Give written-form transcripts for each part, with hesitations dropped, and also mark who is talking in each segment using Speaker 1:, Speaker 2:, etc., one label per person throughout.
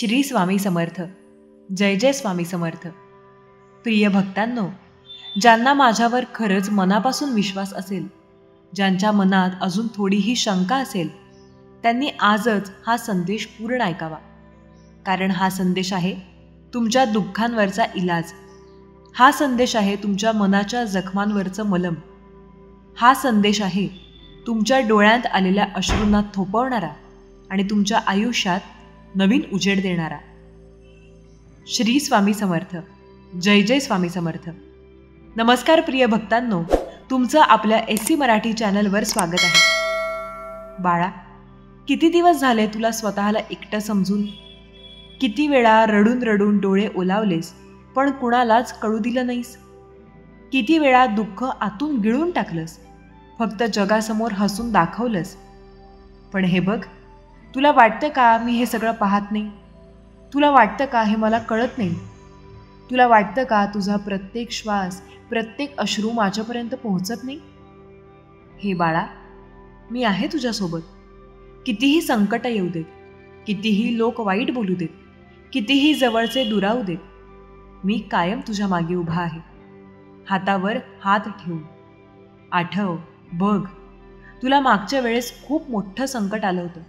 Speaker 1: श्री स्वामी समर्थ. जय जय स्वामी समर्थ. प्रिय भक्तांनो, ज्यांना माझ्यावर खरंच मनापासून विश्वास असेल, ज्यांच्या मनात अजून थोडीही शंका असेल, त्यांनी आजच हा संदेश पूर्ण ऐकावा. कारण हा संदेश आहे तुमच्या दुःखांवरचा इलाज. हा संदेश आहे तुमच्या मनाच्या जखमांवरचं मलम. हा संदेश आहे तुमच्या डोळ्यात आलेल्या अश्रूंना थोपवणारा आणि तुमच्या आयुष्यात नवीन उजेड देणारा. श्री स्वामी समर्थ. जय जय स्वामी समर्थ. नमस्कार प्रिय भक्तांनो, तुमचं आपल्या SC मराठी चॅनलवर स्वागत आहे. बाळा, किती दिवस झाले तुला स्वतःला एकटं समजून? किती वेळा रडून रडून डोळे ओलावलेस पण कुणालाच कळू दिलं नाहीस? किती वेळा दुःख आतून गिळून टाकलंस, फक्त जगासमोर हसून दाखवलंस? पण हे बघ, तुला वाटतं का मी हे सगळं पाहत नाही? तुला वाटतं का हे मला कळत नाही? तुला वाटतं का तुझा प्रत्येक श्वास, प्रत्येक अश्रू माझ्यापर्यंत पोहोचत नाही? हे बाळा, मी आहे तुझ्यासोबत. कितीही संकट येऊ देत, कितीही लोक वाईट बोलू देत, कितीही जवळचे दुरावू देत, मी कायम तुझ्या मागे उभा आहे, हातावर हात ठेवून. आठव, बघ, तुला मागच्या वेळेस खूप मोठं संकट आलं होतं.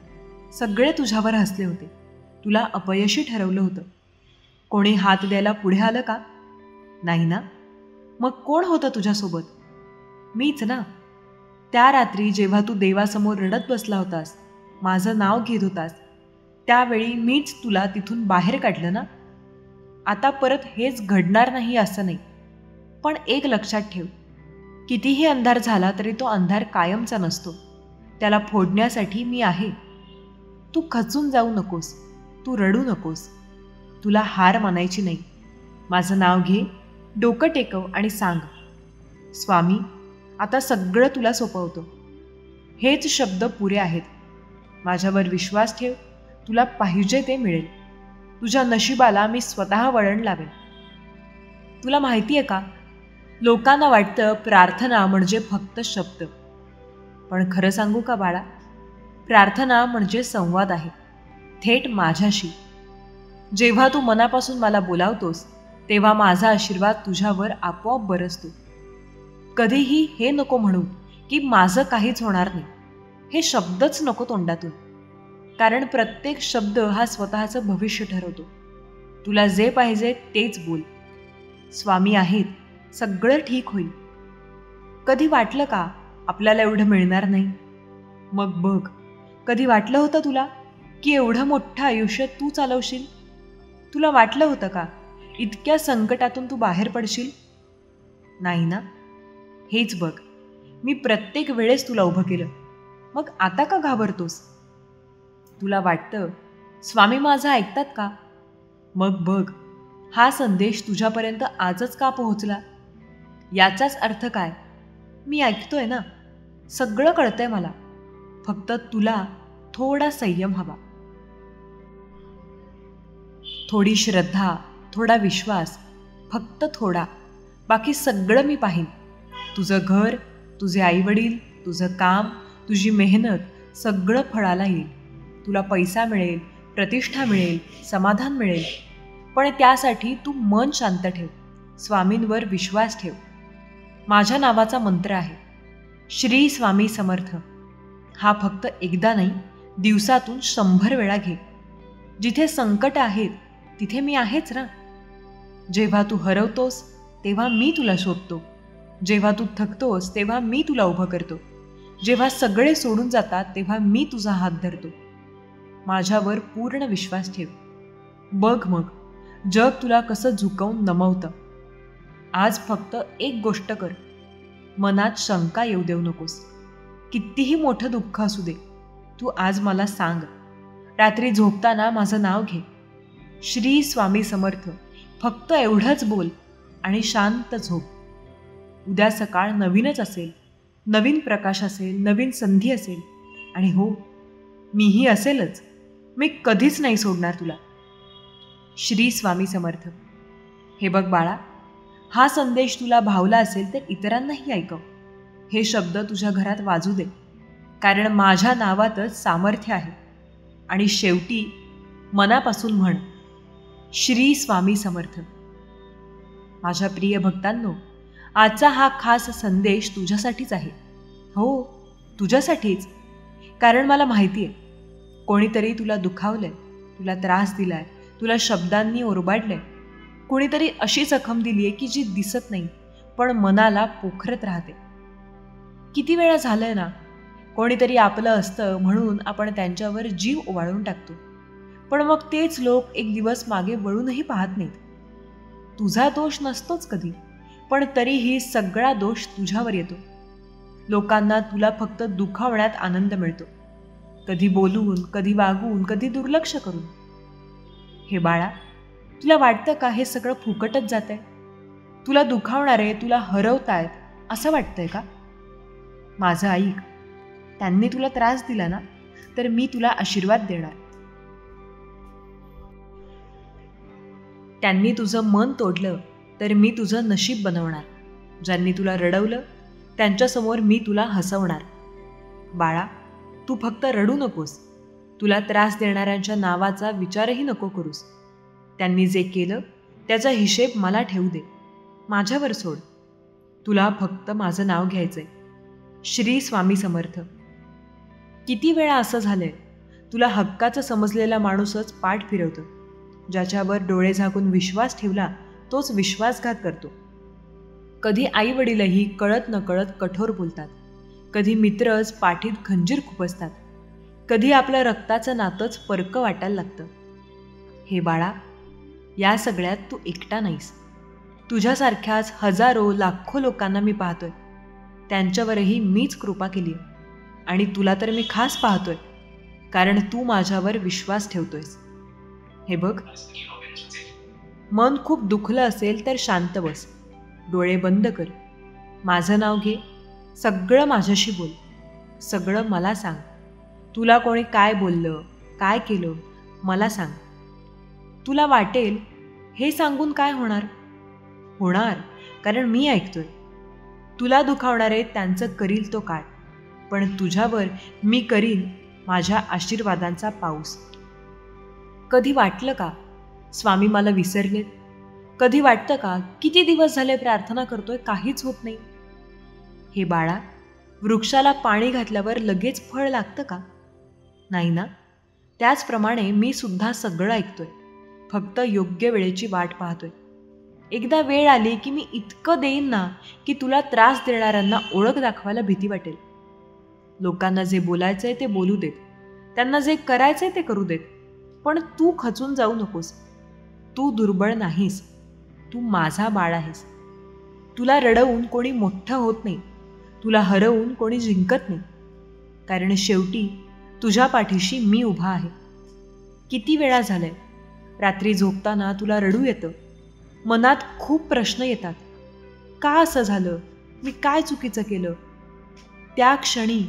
Speaker 1: सगळे तुझ्यावर हसले होते, तुला अपयशी ठरवलं होतं. कोणी हात द्यायला पुढे आलं का? नाही ना? मग कोण होतं तुझ्यासोबत? मीच ना. त्या रात्री जेव्हा तू देवासमोर रडत बसला होतास, माझं नाव घेत होतास, त्यावेळी मीच तुला तिथून बाहेर काढलं ना. आता परत हेच घडणार नाही असं नाही, पण एक लक्षात ठेव, कितीही अंधार झाला तरी तो अंधार कायमचा नसतो. त्याला फोडण्यासाठी मी आहे. तू खचून जाऊ नकोस, तू रडू नकोस. तुला हार मानायची नाही. माझं नाव घे, डोकं टेकव आणि सांग, स्वामी, आता सगळं तुला सोपवतो. हेच शब्द पुरे आहेत. माझ्यावर विश्वास ठेव, तुला पाहिजे ते मिळेल. तुझ्या नशिबाला मी स्वतः वळण लावेन. तुला माहिती आहे का, लोकांना वाटतं प्रार्थना म्हणजे फक्त शब्द. पण खरं सांगू का बाळा, प्रार्थना म्हणजे संवाद आहे, थेट माझ्याशी. जेव्हा तू मनापासून मला बोलावतोस, तेव्हा माझा आशीर्वाद तुझ्यावर आपोआप बरसतो. कधीही हे नको म्हणू की माझं काहीच होणार नाही. हे शब्दच नको तोंडातून, कारण प्रत्येक शब्द हा स्वतःचं भविष्य ठरवतो. तुला जे पाहिजे तेच बोल. स्वामी आहेत, सगळं ठीक होईल. कधी वाटलं का आपल्याला एवढं मिळणार नाही? मग बघ, कधी वाटलं होतं तुला की एवढं मोठं आयुष्य तू चालवशील? तुला वाटलं होतं का इतक्या संकटातून तू बाहेर पडशील? नाही ना. हेच बघ, मी प्रत्येक वेळेस तुला उभं केलं. मग आता का घाबरतोस? तुला वाटतं स्वामी माझं ऐकतात का? मग बघ, हा संदेश तुझ्यापर्यंत आजच का पोहोचला? याचाच अर्थ काय? मी ऐकतोय ना, सगळं कळतंय मला. फक्त तुला थोडा संयम हवा, थोडी श्रद्धा, थोडा विश्वास, फक्त थोडा. बाकी सगळं मी पाहीन. तुझं घर, तुझे आईवडील, तुझं काम, तुझी मेहनत, सगळं फळाला येईल. तुला पैसा मिळेल, प्रतिष्ठा मिळेल, समाधान मिळेल. पण त्यासाठी तू मन शांत ठेव, स्वामींवर विश्वास ठेव. माझ्या नावाचा मंत्र आहे श्री स्वामी समर्थ. हा फक्त एकदा नाही, दिवसातून 100 वेळा घे. जिथे संकट आहेत तिथे मी आहेच ना. जेव्हा तू हरवतोस तेव्हा मी तुला शोधतो. जेव्हा तू थकतोस तेव्हा मी तुला उभं करतो. जेव्हा सगळे सोडून जातात तेव्हा मी तुझा हात धरतो. माझ्यावर पूर्ण विश्वास ठेव. बघ मग, जग तुला कसं झुकवून नमवतं. आज फक्त एक गोष्ट कर, मनात शंका येऊ देऊ नकोस. कितीही मोठं दुःख असू दे, तू आज मला सांग. रात्री झोपताना माझं नाव घे, श्री स्वामी समर्थ. फक्त एवढंच बोल आणि शांत झोप. उद्या सकाळ नवीनच असेल, नवीन प्रकाश असेल, नवीन संधी असेल. आणि हो, मीही असेलच. मी कधीच नाही सोडणार तुला. श्री स्वामी समर्थ. हे बघ बाळा, हा संदेश तुला भावला असेल तर इतरांनाही ऐकव. हे शब्द तुझ्या घरात वाजू दे, कारण माझ्या नावातच सामर्थ्य आहे. आणि शेवटी मनापासून म्हण, श्री स्वामी समर्थ. माझ्या प्रिय भक्तांनो, आजचा हा खास संदेश तुझ्यासाठीच आहे. हो, तुझ्यासाठीच. कारण मला माहिती आहे, कोणीतरी तुला दुखावलंय, तुला त्रास दिलाय, तुला शब्दांनी ओरबाडलंय. कोणीतरी अशी जखम दिली आहे की जी दिसत नाही पण मनाला पोखरत राहते. किती वेळा झालंय ना, कोणीतरी आपलं असतं म्हणून आपण त्यांच्यावर जीव ओवाळून टाकतो, पण मग तेच लोक एक दिवस मागे वळूनही पाहत नाहीत. तुझा दोष नसतोच कधी, पण तरीही सगळा दोष तुझ्यावर येतो. लोकांना तुला फक्त दुखावण्यात आनंद मिळतो, कधी बोलून, कधी वागून, कधी दुर्लक्ष करून. हे बाळा, तुला वाटतं का हे सगळं फुकटच जातंय? तुला दुखावणारे तुला हरवतायत असं वाटतंय का? माझं ऐक, त्यांनी तुला त्रास दिला ना, तर मी तुला आशीर्वाद देणार. त्यांनी तुझं मन तोडलं तर मी तुझं नशीब बनवणार. ज्यांनी तुला रडवलं त्यांच्यासमोर मी तुला हसवणार. बाळा, तू फक्त रडू नकोस. तुला त्रास देणाऱ्यांच्या नावाचा विचारही नको करूस. त्यांनी जे केलं त्याचा हिशेब मला ठेवू दे, माझ्यावर सोड. तुला फक्त माझं नाव घ्यायचंय, श्री स्वामी समर्थ. किती वेळा असं झालंय, तुला हक्काचं समजलेला माणूसच पाठ फिरवतो. ज्याच्यावर डोळे झाकून विश्वास ठेवला तोच विश्वासघात करतो. कधी आई वडीलही कळत नकळत कठोर बोलतात, कधी मित्रच पाठीत खंजीर खुपसतात, कधी आपलं रक्ताचं नातंच परकं वाटायला लागतं. हे बाळा, या सगळ्यात तू एकटा नाहीस. तुझ्यासारख्याच हजारो लाखो लोकांना मी पाहतोय. त्यांच्यावरही मीच कृपा केली आहे. आणि तुला तर मी खास पाहतोय, कारण तू माझ्यावर विश्वास ठेवतोयस. हे बघ, मन खूप दुखलं असेल तर शांत बस, डोळे बंद कर, माझं नाव घे, सगळं माझ्याशी बोल, सगळं मला सांग. तुला कोणी काय बोललं, काय केलं, मला सांग. तुला वाटेल हे सांगून काय होणार? होणार, कारण मी ऐकतोय. तुला दुखावणारे त्यांचं करील तो काळ, पण तुझ्यावर मी करीन माझ्या आशीर्वादांचा पाऊस. कधी वाटलं का स्वामी मला विसरलेत? कधी वाटतं का किती दिवस झाले प्रार्थना करतोय, काहीच होत नाही? हे बाळा, वृक्षाला पाणी घातल्यावर लगेच फळ लागतं का? नाही ना. त्याचप्रमाणे मी सुद्धा सगळं ऐकतोय, फक्त योग्य वेळेची वाट पाहतोय. एकदा वेळ आली की मी इतकं देईन ना की तुला त्रास देणाऱ्यांना ओळख दाखवायला भीती वाटेल. लोकांना जे बोलायचंय ते बोलू देत, त्यांना जे करायचंय ते करू देत, पण तू खचून जाऊ नकोस. तू दुर्बळ नाहीस, तू माझा बाळ आहेस. तुला रडवून कोणी मोठं होत नाही, तुला हरवून कोणी जिंकत नाही, कारण शेवटी तुझ्या पाठीशी मी उभा आहे. किती वेळा झालंय, रात्री झोपताना तुला रडू येतं, मनात खूप प्रश्न येतात. का असं झालं? मी काय चुकीचं केलं? त्या क्षणी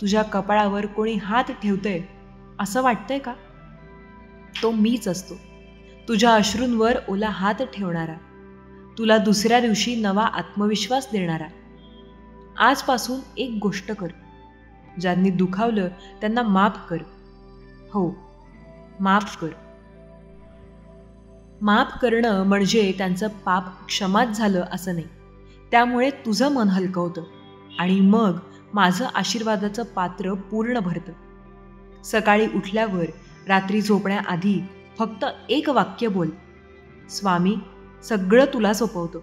Speaker 1: तुझ्या कपाळावर कोणी हात ठेवतंय असं वाटतंय का? तो मीच असतो, तुझ्या अश्रूंवर ओला हात ठेवणारा, तुला दुसऱ्या दिवशी नवा आत्मविश्वास देणारा. आजपासून एक गोष्ट कर, ज्यांनी दुखावलं त्यांना माफ कर. हो, माफ कर. माफ करणं म्हणजे त्यांचं पाप क्षमाच झालं असं नाही. त्यामुळे तुझं मन हलकं होतं आणि मग माझं आशीर्वादाचं पात्र पूर्ण भरतं. सकाळी उठल्यावर, रात्री झोपण्याआधी फक्त एक वाक्य बोल, स्वामी, सगळं तुला सोपवतो,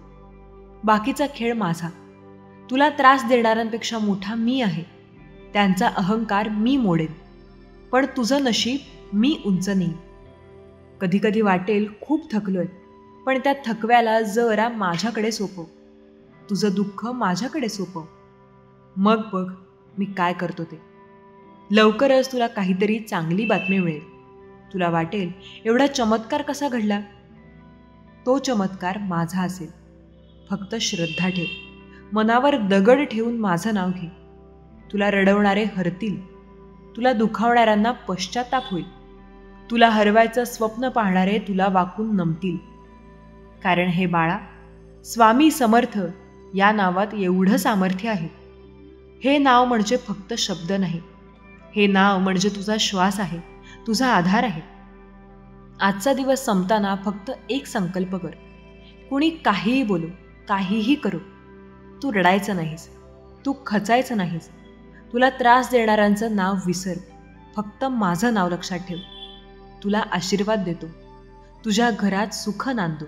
Speaker 1: बाकीचा खेळ माझा. तुला त्रास देणाऱ्यांपेक्षा मोठा मी आहे, त्यांचा अहंकार मी मोडेन, पण तुझं नशीब मी उंच नेईन. कधी कधी वाटेल खूप थकलोय, पण त्या थकव्याला जरा माझ्याकडे सोपव, तुझं दुःख माझ्याकडे सोपव, मग बघ मी काय करतो ते. लवकरच तुला काहीतरी चांगली बातमी मिळेल. तुला वाटेल एवढा चमत्कार कसा घडला? तो चमत्कार माझा असेल. फक्त श्रद्धा ठेव, मनावर दगड ठेवून माझं नाव घे. तुला रडवणारे हरतील, तुला दुखावणाऱ्यांना पश्चाताप होईल, तुला हरवायचं स्वप्न पाहणारे तुला वाकून नमतील. कारण हे बाळा, स्वामी समर्थ या नावात एवढं सामर्थ्य आहे. हे नाव म्हणजे फक्त शब्द नाही, हे नाव म्हणजे तुझा श्वास आहे, तुझा आधार आहे. आजचा दिवस संपताना फक्त एक संकल्प कर. कुणी काहीही बोलू, काहीही करू, तू रडायचं नाहीस, तू खचायचं नाहीस. तुला त्रास देणाऱ्यांचं नाव विसर. फक्त माझं नाव लक्षात ठेव. तुला आशीर्वाद देतो. तुझ्या घरात सुख नांदो.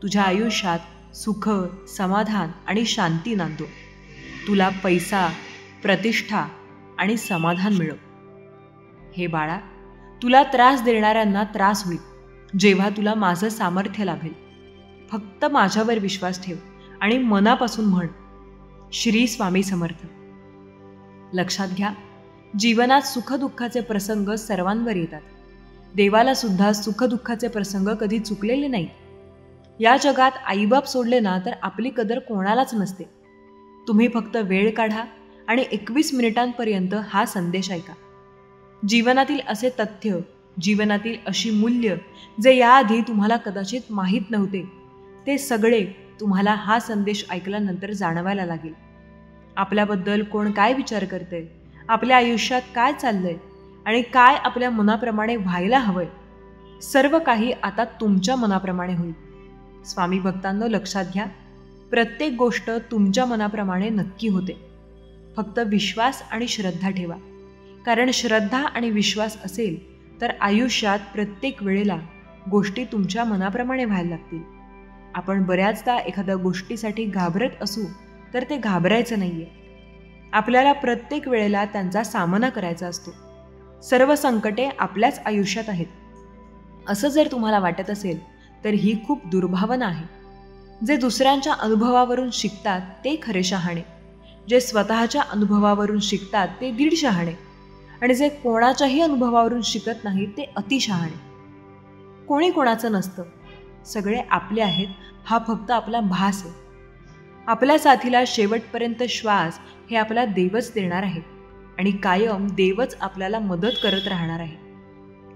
Speaker 1: तुझ्या आयुष्यात सुख, समाधान आणि शांती नांदो. तुला पैसा, प्रतिष्ठा आणि समाधान मिळो. हे बाळा, तुला त्रास देणाऱ्यांना त्रास होईल जेव्हा तुला माझं सामर्थ्य लाभेल. फक्त माझ्यावर विश्वास ठेव आणि मनापासून म्हण, श्री स्वामी समर्थ. लक्षात घ्या, जीवनात सुखदुःखाचे प्रसंग सर्वांवर येतात. देवाला सुद्धा सुखदुःखाचे प्रसंग कधी चुकलेले नाहीत. या जगात आईबाप सोडले ना तर आपली कदर कोणालाच नसते. तुम्ही फक्त वेळ काढा आणि 21 मिनिटांपर्यंत हा संदेश ऐका. जीवनातील असे तथ्य, जीवनातील अशी मूल्य जे याआधी तुम्हाला कदाचित माहीत नव्हते, ते सगळे तुम्हाला हा संदेश ऐकल्यानंतर जाणवायला लागेल. आपल्याबद्दल कोण काय विचार करतंय, आपल्या आयुष्यात काय चाललंय आणि काय आपल्या मनाप्रमाणे व्हायला हवंय, सर्व काही आता तुमच्या मनाप्रमाणे होईल. स्वामी भक्तांनो, लक्षात घ्या, प्रत्येक गोष्ट तुमच्या मनाप्रमाणे नक्की होते. फक्त विश्वास आणि श्रद्धा ठेवा. कारण श्रद्धा आणि विश्वास असेल तर आयुष्यात प्रत्येक वेळेला गोष्टी तुमच्या मनाप्रमाणे व्हायला लागतील. आपण बऱ्याचदा एखाद्या गोष्टीसाठी घाबरत असू तर ते घाबरायचं नाहीये. आपल्याला प्रत्येक वेळेला त्यांचा सामना करायचा असतो. सर्व संकटे आपल्याच आयुष्यात आहेत असं जर तुम्हाला वाटत असेल तर ही खूप दुर्भावना आहे. जे दुसऱ्यांच्या अनुभवावरून शिकतात ते खरे शहाणे. जे स्वतःच्या अनुभवावरून शिकतात ते दीड शहाणे. आणि जे कोणाच्याही अनुभवावरून शिकत नाहीत ते अतिशहाणे. कोणी कोणाचं नसतं, सगळे आपले आहेत हा फक्त आपला भास आहे. आपल्या साथीला शेवटपर्यंत श्वास हे आपला देवच देणार आहे आणि कायम देवच आपल्याला मदत करत राहणार आहे.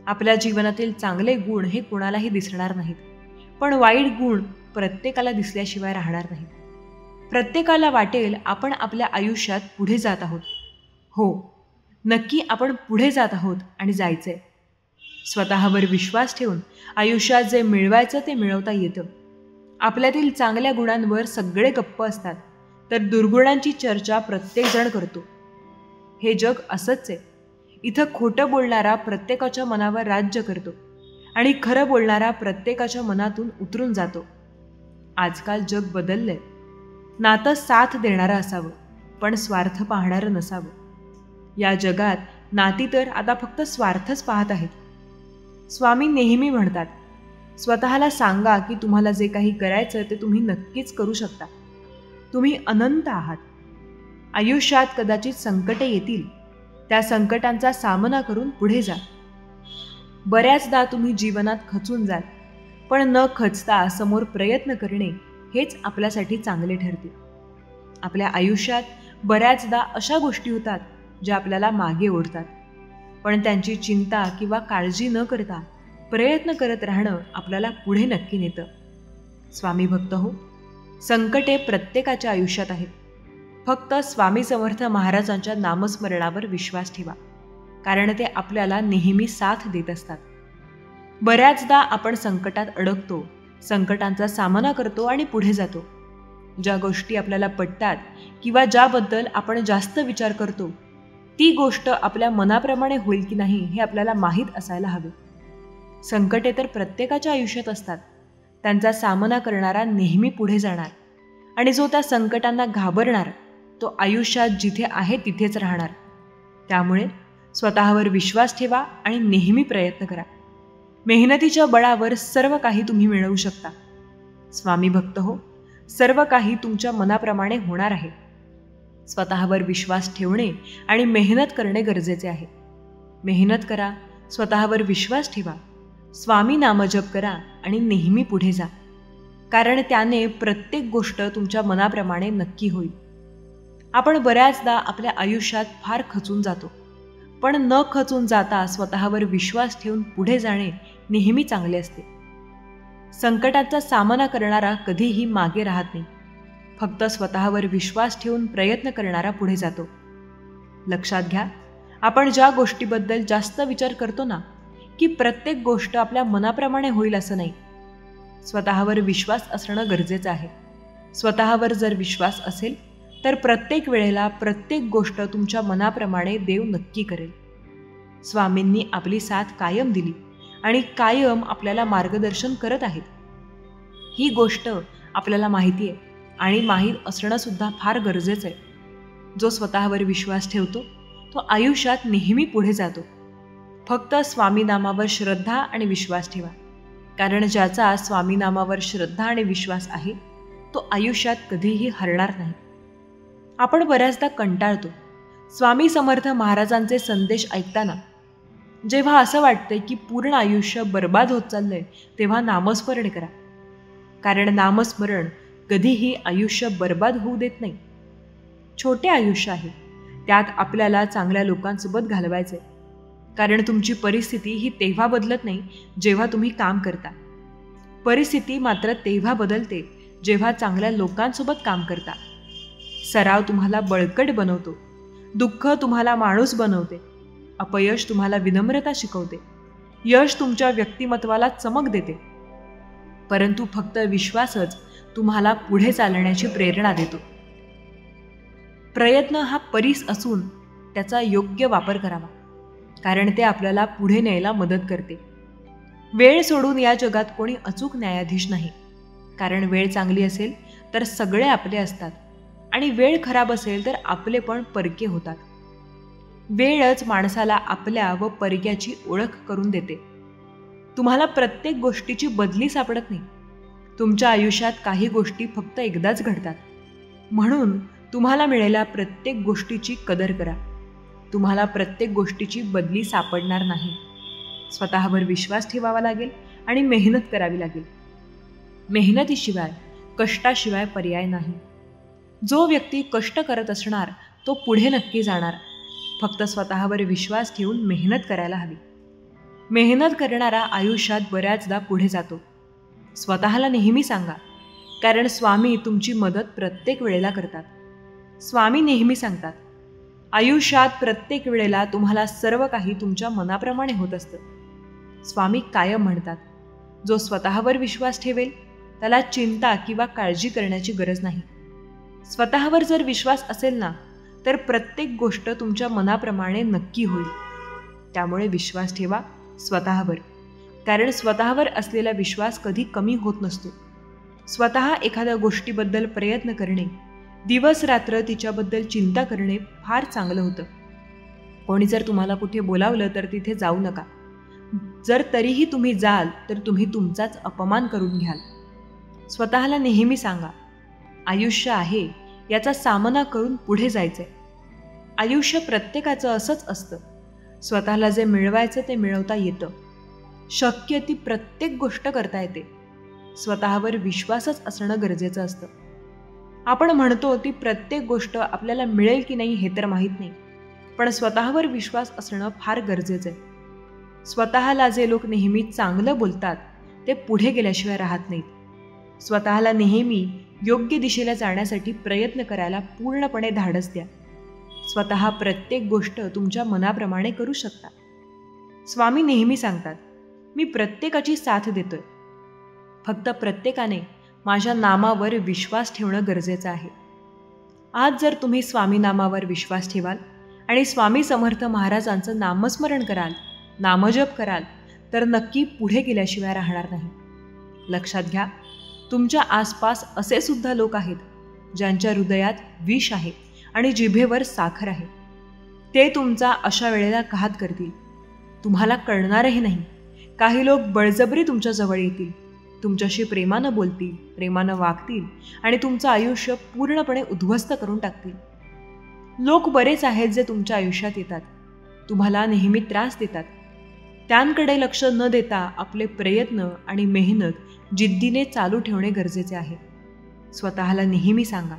Speaker 1: आपल्या जीवनातील चांगले गुण हे कोणालाही दिसणार नाहीत, पण वाईट गुण प्रत्येकाला दिसल्याशिवाय राहणार नाहीत. प्रत्येकाला वाटेल आपण आपल्या आयुष्यात पुढे जात आहोत. हो, नक्की आपण पुढे जात आहोत आणि जायचंय. स्वतःवर विश्वास ठेवून आयुष्यात जे मिळवायचं ते मिळवता येतं. आपल्यातील चांगल्या गुणांवर सगळे गप्प असतात, तर दुर्गुणांची चर्चा प्रत्येकजण करतो. हे जग असंच आहे. इथं खोटं बोलणारा प्रत्येकाच्या मनावर राज्य करतो आणि खरं बोलणारा प्रत्येकाच्या मनातून उतरून जातो. आजकाल जग बदललंय. नातं साथ देणारं असावं, पण स्वार्थ पाहणारं नसावं. या जगात नाती तर आता फक्त स्वार्थच पाहत आहेत. स्वामी नेहमी म्हणतात, स्वतःला सांगा की तुम्हाला जे काही करायचं ते तुम्ही नक्कीच करू शकता. तुम्ही अनंत आहात. आयुष्यात कदाचित संकटे येतील, त्या संकटांचा सामना करून पुढे जा. बऱ्याचदा तुम्ही जीवनात खचून जाल, पण न खचता समोर प्रयत्न करणे हेच आपल्यासाठी चांगले ठरते. आपल्या आयुष्यात बऱ्याचदा अशा गोष्टी होतात ज्या आपल्याला मागे ओढतात, पण त्यांची चिंता किंवा काळजी न करता प्रयत्न करत राहणं आपल्याला पुढे नक्की नेतं. स्वामी भक्त हो, संकटे प्रत्येकाच्या आयुष्यात आहेत. फक्त स्वामी समर्थ महाराजांच्या नामस्मरणावर विश्वास ठेवा, कारण ते आपल्याला नेहमी साथ देत असतात. बऱ्याचदा आपण संकटात अडकतो, संकटांचा सामना करतो आणि पुढे जातो. ज्या गोष्टी आपल्याला पटतात किंवा ज्याबद्दल आपण जास्त विचार करतो, ती गोष्ट आपल्या मनाप्रमाणे होईल की नाही हे आपल्याला माहीत असायला हवे. संकटे तर प्रत्येकाच्या आयुष्यात असतात. त्यांचा सामना करणारा नेहमी पुढे जाणार आणि जो त्या संकटांना घाबरणार तो आयुष्यात जिथे आहे तिथेच राहणार. त्यामुळे स्वतःवर विश्वास ठेवा आणि नेहमी प्रयत्न करा. मेहनतीच्या बळावर सर्व काही तुम्ही मिळवू शकता. स्वामी भक्त हो, सर्व काही तुमच्या मनाप्रमाणे होणार आहे. स्वतःवर विश्वास ठेवणे आणि मेहनत करणे गरजेचे आहे. मेहनत करा, स्वतःवर विश्वास ठेवा, स्वामी नामजप करा आणि नेहमी पुढे जा. कारण त्याने प्रत्येक गोष्ट तुमच्या मनाप्रमाणे नक्की होईल. आपण बऱ्याचदा आपल्या आयुष्यात फार खचून जातो, पण न खचून जाता स्वतःवर विश्वास ठेवून पुढे जाणे नेहमी चांगले असते. संकटाचा सामना करणारा कधीही मागे राहत नाही. फक्त स्वतःवर विश्वास ठेवून प्रयत्न करणारा पुढे जातो. लक्षात घ्या, आपण ज्या गोष्टीबद्दल जास्त विचार करतो ना, की प्रत्येक गोष्ट आपल्या मनाप्रमाणे होईल असं नाही. स्वतःवर विश्वास असणं गरजेचं आहे. स्वतःवर जर विश्वास असेल तर प्रत्येक वेळेला प्रत्येक गोष्ट तुमच्या मनाप्रमाणे देव नक्की करेल. स्वामींनी आपली साथ कायम दिली आणि कायम आपल्याला मार्गदर्शन करत आहेत. ही गोष्ट आपल्याला माहिती आहे आणि माहीत असणं सुद्धा फार गरजेचं आहे. जो स्वतःवर विश्वास ठेवतो तो आयुष्यात नेहमी पुढे जातो. फक्त स्वामी नामावर श्रद्धा आणि विश्वास ठेवा, कारण ज्याचा स्वामी नामावर श्रद्धा आणि विश्वास आहे तो आयुष्यात कधीही हरणार नाही. आपण बऱ्याचदा कंटाळतो स्वामी समर्थ महाराजांचे संदेश ऐकताना. जेव्हा असं वाटतंय की पूर्ण आयुष्य बर्बाद होत चाललंय तेव्हा नामस्मरण करा, कारण नामस्मरण कधीही आयुष्य बर्बाद होऊ देत नाही. छोटे आयुष्य आहे, त्यात आपल्याला चांगल्या लोकांसोबत घालवायचे, कारण तुमची परिस्थिती ही तेव्हा बदलत नाही जेव्हा तुम्ही काम करता. परिस्थिती मात्र तेव्हा बदलते जेव्हा चांगल्या लोकांसोबत काम करता. सराव तुम्हाला बळकट बनवतो, दुःख तुम्हाला माणूस बनवते, अपयश तुम्हाला विनम्रता शिकवते, यश तुमच्या व्यक्तिमत्वाला चमक देते, परंतु फक्त विश्वासच तुम्हाला पुढे चालण्याची प्रेरणा देतो. प्रयत्न हा परीस असून त्याचा योग्य वापर करावा, कारण ते आपल्याला पुढे न्यायला मदत करते. वेळ सोडून या जगात कोणी अचूक न्यायाधीश नाही, कारण वेळ चांगली असेल तर सगळे आपले असतात आणि वेळ खराब असेल तर आपले पण परके होतात. वेळच माणसाला आपल्या व परक्याची ओळख करून देते. तुम्हाला प्रत्येक गोष्टीची बदली सापडत नाही. तुमच्या आयुष्यात काही गोष्टी फक्त एकदाच घडतात, म्हणून तुम्हाला मिळेल्या प्रत्येक गोष्टीची कदर करा. तुम्हाला प्रत्येक गोष्टीची बदली सापडणार नाही. स्वतःवर विश्वास ठेवावा लागेल आणि मेहनत करावी लागेल. मेहनतीशिवाय, कष्टाशिवाय पर्याय नाही. जो व्यक्ती कष्ट करत असणार तो पुढे नक्की जाणार. फक्त स्वतःवर विश्वास ठेवून मेहनत करायला हवी. मेहनत करणारा आयुष्यात बऱ्याचदा पुढे जातो. स्वतःला नेहमी सांगा, कारण स्वामी तुमची मदत प्रत्येक वेळेला करतात. स्वामी नेहमी सांगतात, आयुष्यात प्रत्येक वेळेला तुम्हाला सर्व काही तुमच्या मनाप्रमाणे होत असतं. स्वामी कायम म्हणतात, जो स्वतःवर विश्वास ठेवेल त्याला चिंता किंवा काळजी करण्याची गरज नाही. स्वतःवर जर विश्वास असेल ना तर प्रत्येक गोष्ट तुमच्या मनाप्रमाणे नक्की होईल. त्यामुळे विश्वास ठेवा स्वतःवर, कारण स्वतःवर असलेला विश्वास कधी कमी होत नसतो. स्वतः एखाद्या गोष्टीबद्दल प्रयत्न करणे, दिवस रात्र तिच्याबद्दल चिंता करणे फार चांगलं होतं. कोणी जर तुम्हाला कुठे बोलावलं तर तिथे जाऊ नका. जर तरीही तुम्ही जाल तर तुम्ही तुमचाच अपमान करून घ्याल. स्वतःला नेहमी सांगा, आयुष्य आहे याचा सामना करून पुढे जायचंय. आयुष्य प्रत्येकाचं असंच असतं. स्वतःला जे मिळवायचं ते मिळवता येतं. शक्य ती प्रत्येक गोष्ट करता येते. स्वतःवर विश्वासच असणं गरजेचं असतं. आपण म्हणतो ती प्रत्येक गोष्ट आपल्याला मिळेल की नाही हे तर माहीत नाही, पण स्वतःवर विश्वास असणं फार गरजेचं आहे. स्वतःला जे लोक नेहमी चांगलं बोलतात ते पुढे गेल्याशिवाय राहत नाहीत. स्वतःला नेहमी योग्य दिशेला जाण्यासाठी प्रयत्न करायला पूर्णपणे धाडस द्या. स्वतः प्रत्येक गोष्ट तुमच्या मनाप्रमाणे करू शकता. स्वामी नेहमी सांगतात, मी प्रत्येकाची साथ देतोय. फक्त प्रत्येकाने माझ्या नामावर विश्वास ठेवणं गरजेचं आहे. आज जर तुम्ही स्वामी नामावर विश्वास ठेवाल आणि स्वामी समर्थ महाराजांचं नामस्मरण कराल, नामजप कराल तर नक्की पुढे गेल्याशिवाय राहणार नाही. लक्षात घ्या, तुमच्या आसपास असे सुद्धा लोक आहेत ज्यांच्या हृदयात विष आहे आणि जिभेवर साखर आहे. ते तुमचा अशा वेळेला घात करतील. तुम्हाला कळणारही नाही. काही लोक बळजबरी तुमच्या जवळ येतील, तुमच्याशी प्रेमानं बोलतील, प्रेमानं वागतील आणि तुमचं आयुष्य पूर्णपणे उद्ध्वस्त करून टाकतील. लोक बरेच आहेत जे तुमच्या आयुष्यात येतात, तुम्हाला नेहमी त्रास देतात. त्यांकडे लक्ष न देता आपले प्रयत्न आणि मेहनत जिद्दीने चालू ठेवणे गरजेचे आहे. स्वतःला नेहमी सांगा,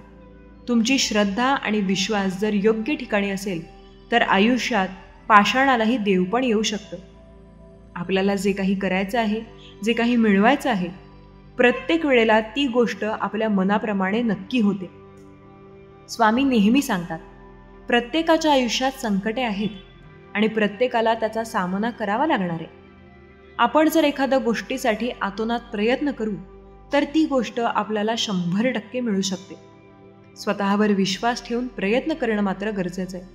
Speaker 1: तुमची श्रद्धा आणि विश्वास जर योग्य ठिकाणी असेल तर आयुष्यात पाषाणालाही देवपण येऊ शकतं. आपल्याला जे काही करायचं आहे, जे काही मिळवायचं आहे, प्रत्येक वेळेला ती गोष्ट आपल्या मनाप्रमाणे नक्की होते. स्वामी नेहमी सांगतात, प्रत्येकाच्या आयुष्यात संकटे आहेत आणि प्रत्येकाला त्याचा सामना करावा लागणार आहे. आपण जर एखाद्या गोष्टीसाठी आतोनात प्रयत्न करू तर ती गोष्ट आपल्याला 100% मिळू शकते. स्वतःवर विश्वास ठेवून प्रयत्न करणं मात्र गरजेचं आहे.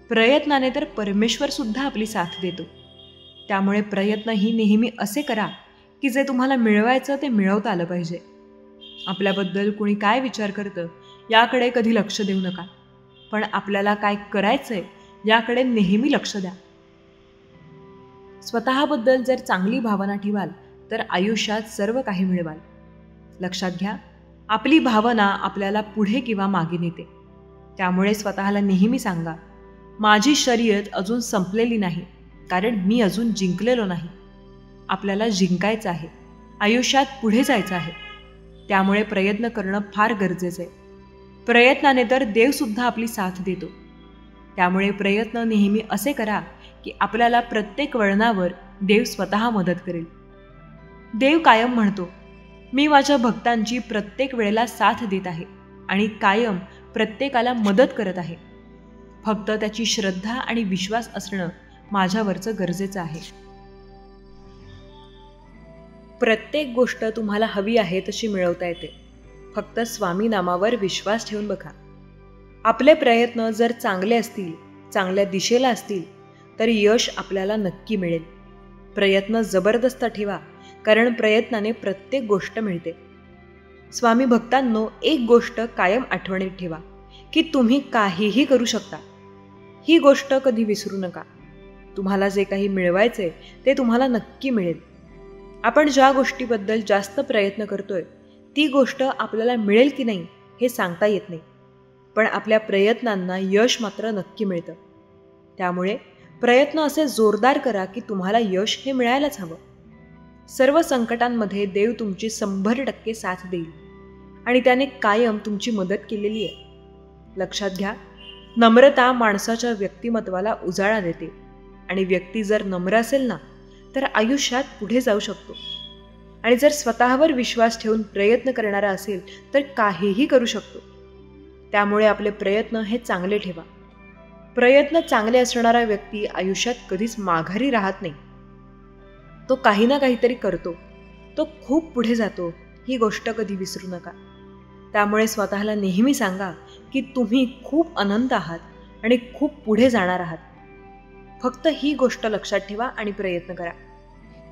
Speaker 1: प्रयत्नाने तर परमेश्वर सुद्धा आपली साथ देतो. त्यामुळे प्रयत्न ही नेहमी असे करा की जे तुम्हाला मिळवायचं ते मिळवता आलं पाहिजे. आपल्याबद्दल कुणी काय विचार करतं याकडे कधी लक्ष देऊ नका, पण आपल्याला काय करायचंय याकडे नेहमी लक्ष द्या. स्वतःबद्दल जर चांगली भावना ठेवाल तर आयुष्यात सर्व काही मिळवाल. लक्षात घ्या, आपली भावना आपल्याला पुढे किंवा मागे नेते. त्यामुळे स्वतःला नेहमी सांगा, माझी शर्यत अजून संपलेली नाही, कारण मी अजून जिंकलेलो नाही. आपल्याला जिंकायचं आहे, आयुष्यात पुढे जायचं आहे. त्यामुळे प्रयत्न करणं फार गरजेचं आहे. प्रयत्नाने तर देवसुद्धा आपली साथ देतो. त्यामुळे प्रयत्न नेहमी असे करा की आपल्याला प्रत्येक वळणावर देव स्वतः मदत करेल. देव कायम म्हणतो, मी माझ्या भक्तांची प्रत्येक वेळेला साथ देत आहे आणि कायम प्रत्येकाला मदत करत आहे. फक्त त्याची श्रद्धा आणि विश्वास असणं माझ्यावरचं गरजेचं आहे. प्रत्येक गोष्ट तुम्हाला हवी आहे तशी मिळवता येते. फक्त स्वामी नामावर विश्वास ठेवून बघा. आपले प्रयत्न जर चांगले असतील, चांगल्या दिशेला असतील तर यश आपल्याला नक्की मिळेल. प्रयत्न जबरदस्त ठेवा, कारण प्रयत्नाने प्रत्येक गोष्ट मिळते. स्वामी भक्तांनो, एक गोष्ट कायम आठवणीत ठेवा की तुम्ही काहीही करू शकता. ही गोष्ट कधी विसरू नका. तुम्हाला जे काही मिळवायचे ते तुम्हाला नक्की मिळेल. आपण ज्या गोष्टीबद्दल जास्त प्रयत्न करतोय ती गोष्ट आपल्याला मिळेल की नाही हे सांगता येत नाही, पण आपल्या प्रयत्नांना यश मात्र नक्की मिळतं. त्यामुळे प्रयत्न असे जोरदार करा की तुम्हाला यश हे मिळायलाच हवं. सर्व संकटांमध्ये देव तुमची 100% साथ देईल आणि त्याने कायम तुमची मदत केलेली आहे. लक्षात घ्या, नम्रता माणसाच्या व्यक्तिमत्वाला उजाळा देते आणि व्यक्ती जर नम्र असेल ना तर आयुष्यात पुढे जाऊ शकतो. आणि जर स्वतःवर विश्वास ठेवून प्रयत्न करणारा असेल तर काहीही करू शकतो. त्यामुळे आपले प्रयत्न हे चांगले ठेवा. प्रयत्न चांगले असणारा व्यक्ती आयुष्यात कधीच माघारी राहत नाही. तो काही ना काहीतरी करतो, तो खूप पुढे जातो. ही गोष्ट कधी विसरू नका. त्यामुळे स्वतःला नेहमी सांगा की तुम्ही खूप अनंत आहात आणि खूप पुढे जाणार आहात. फक्त ही गोष्ट लक्षात ठेवा आणि प्रयत्न करा,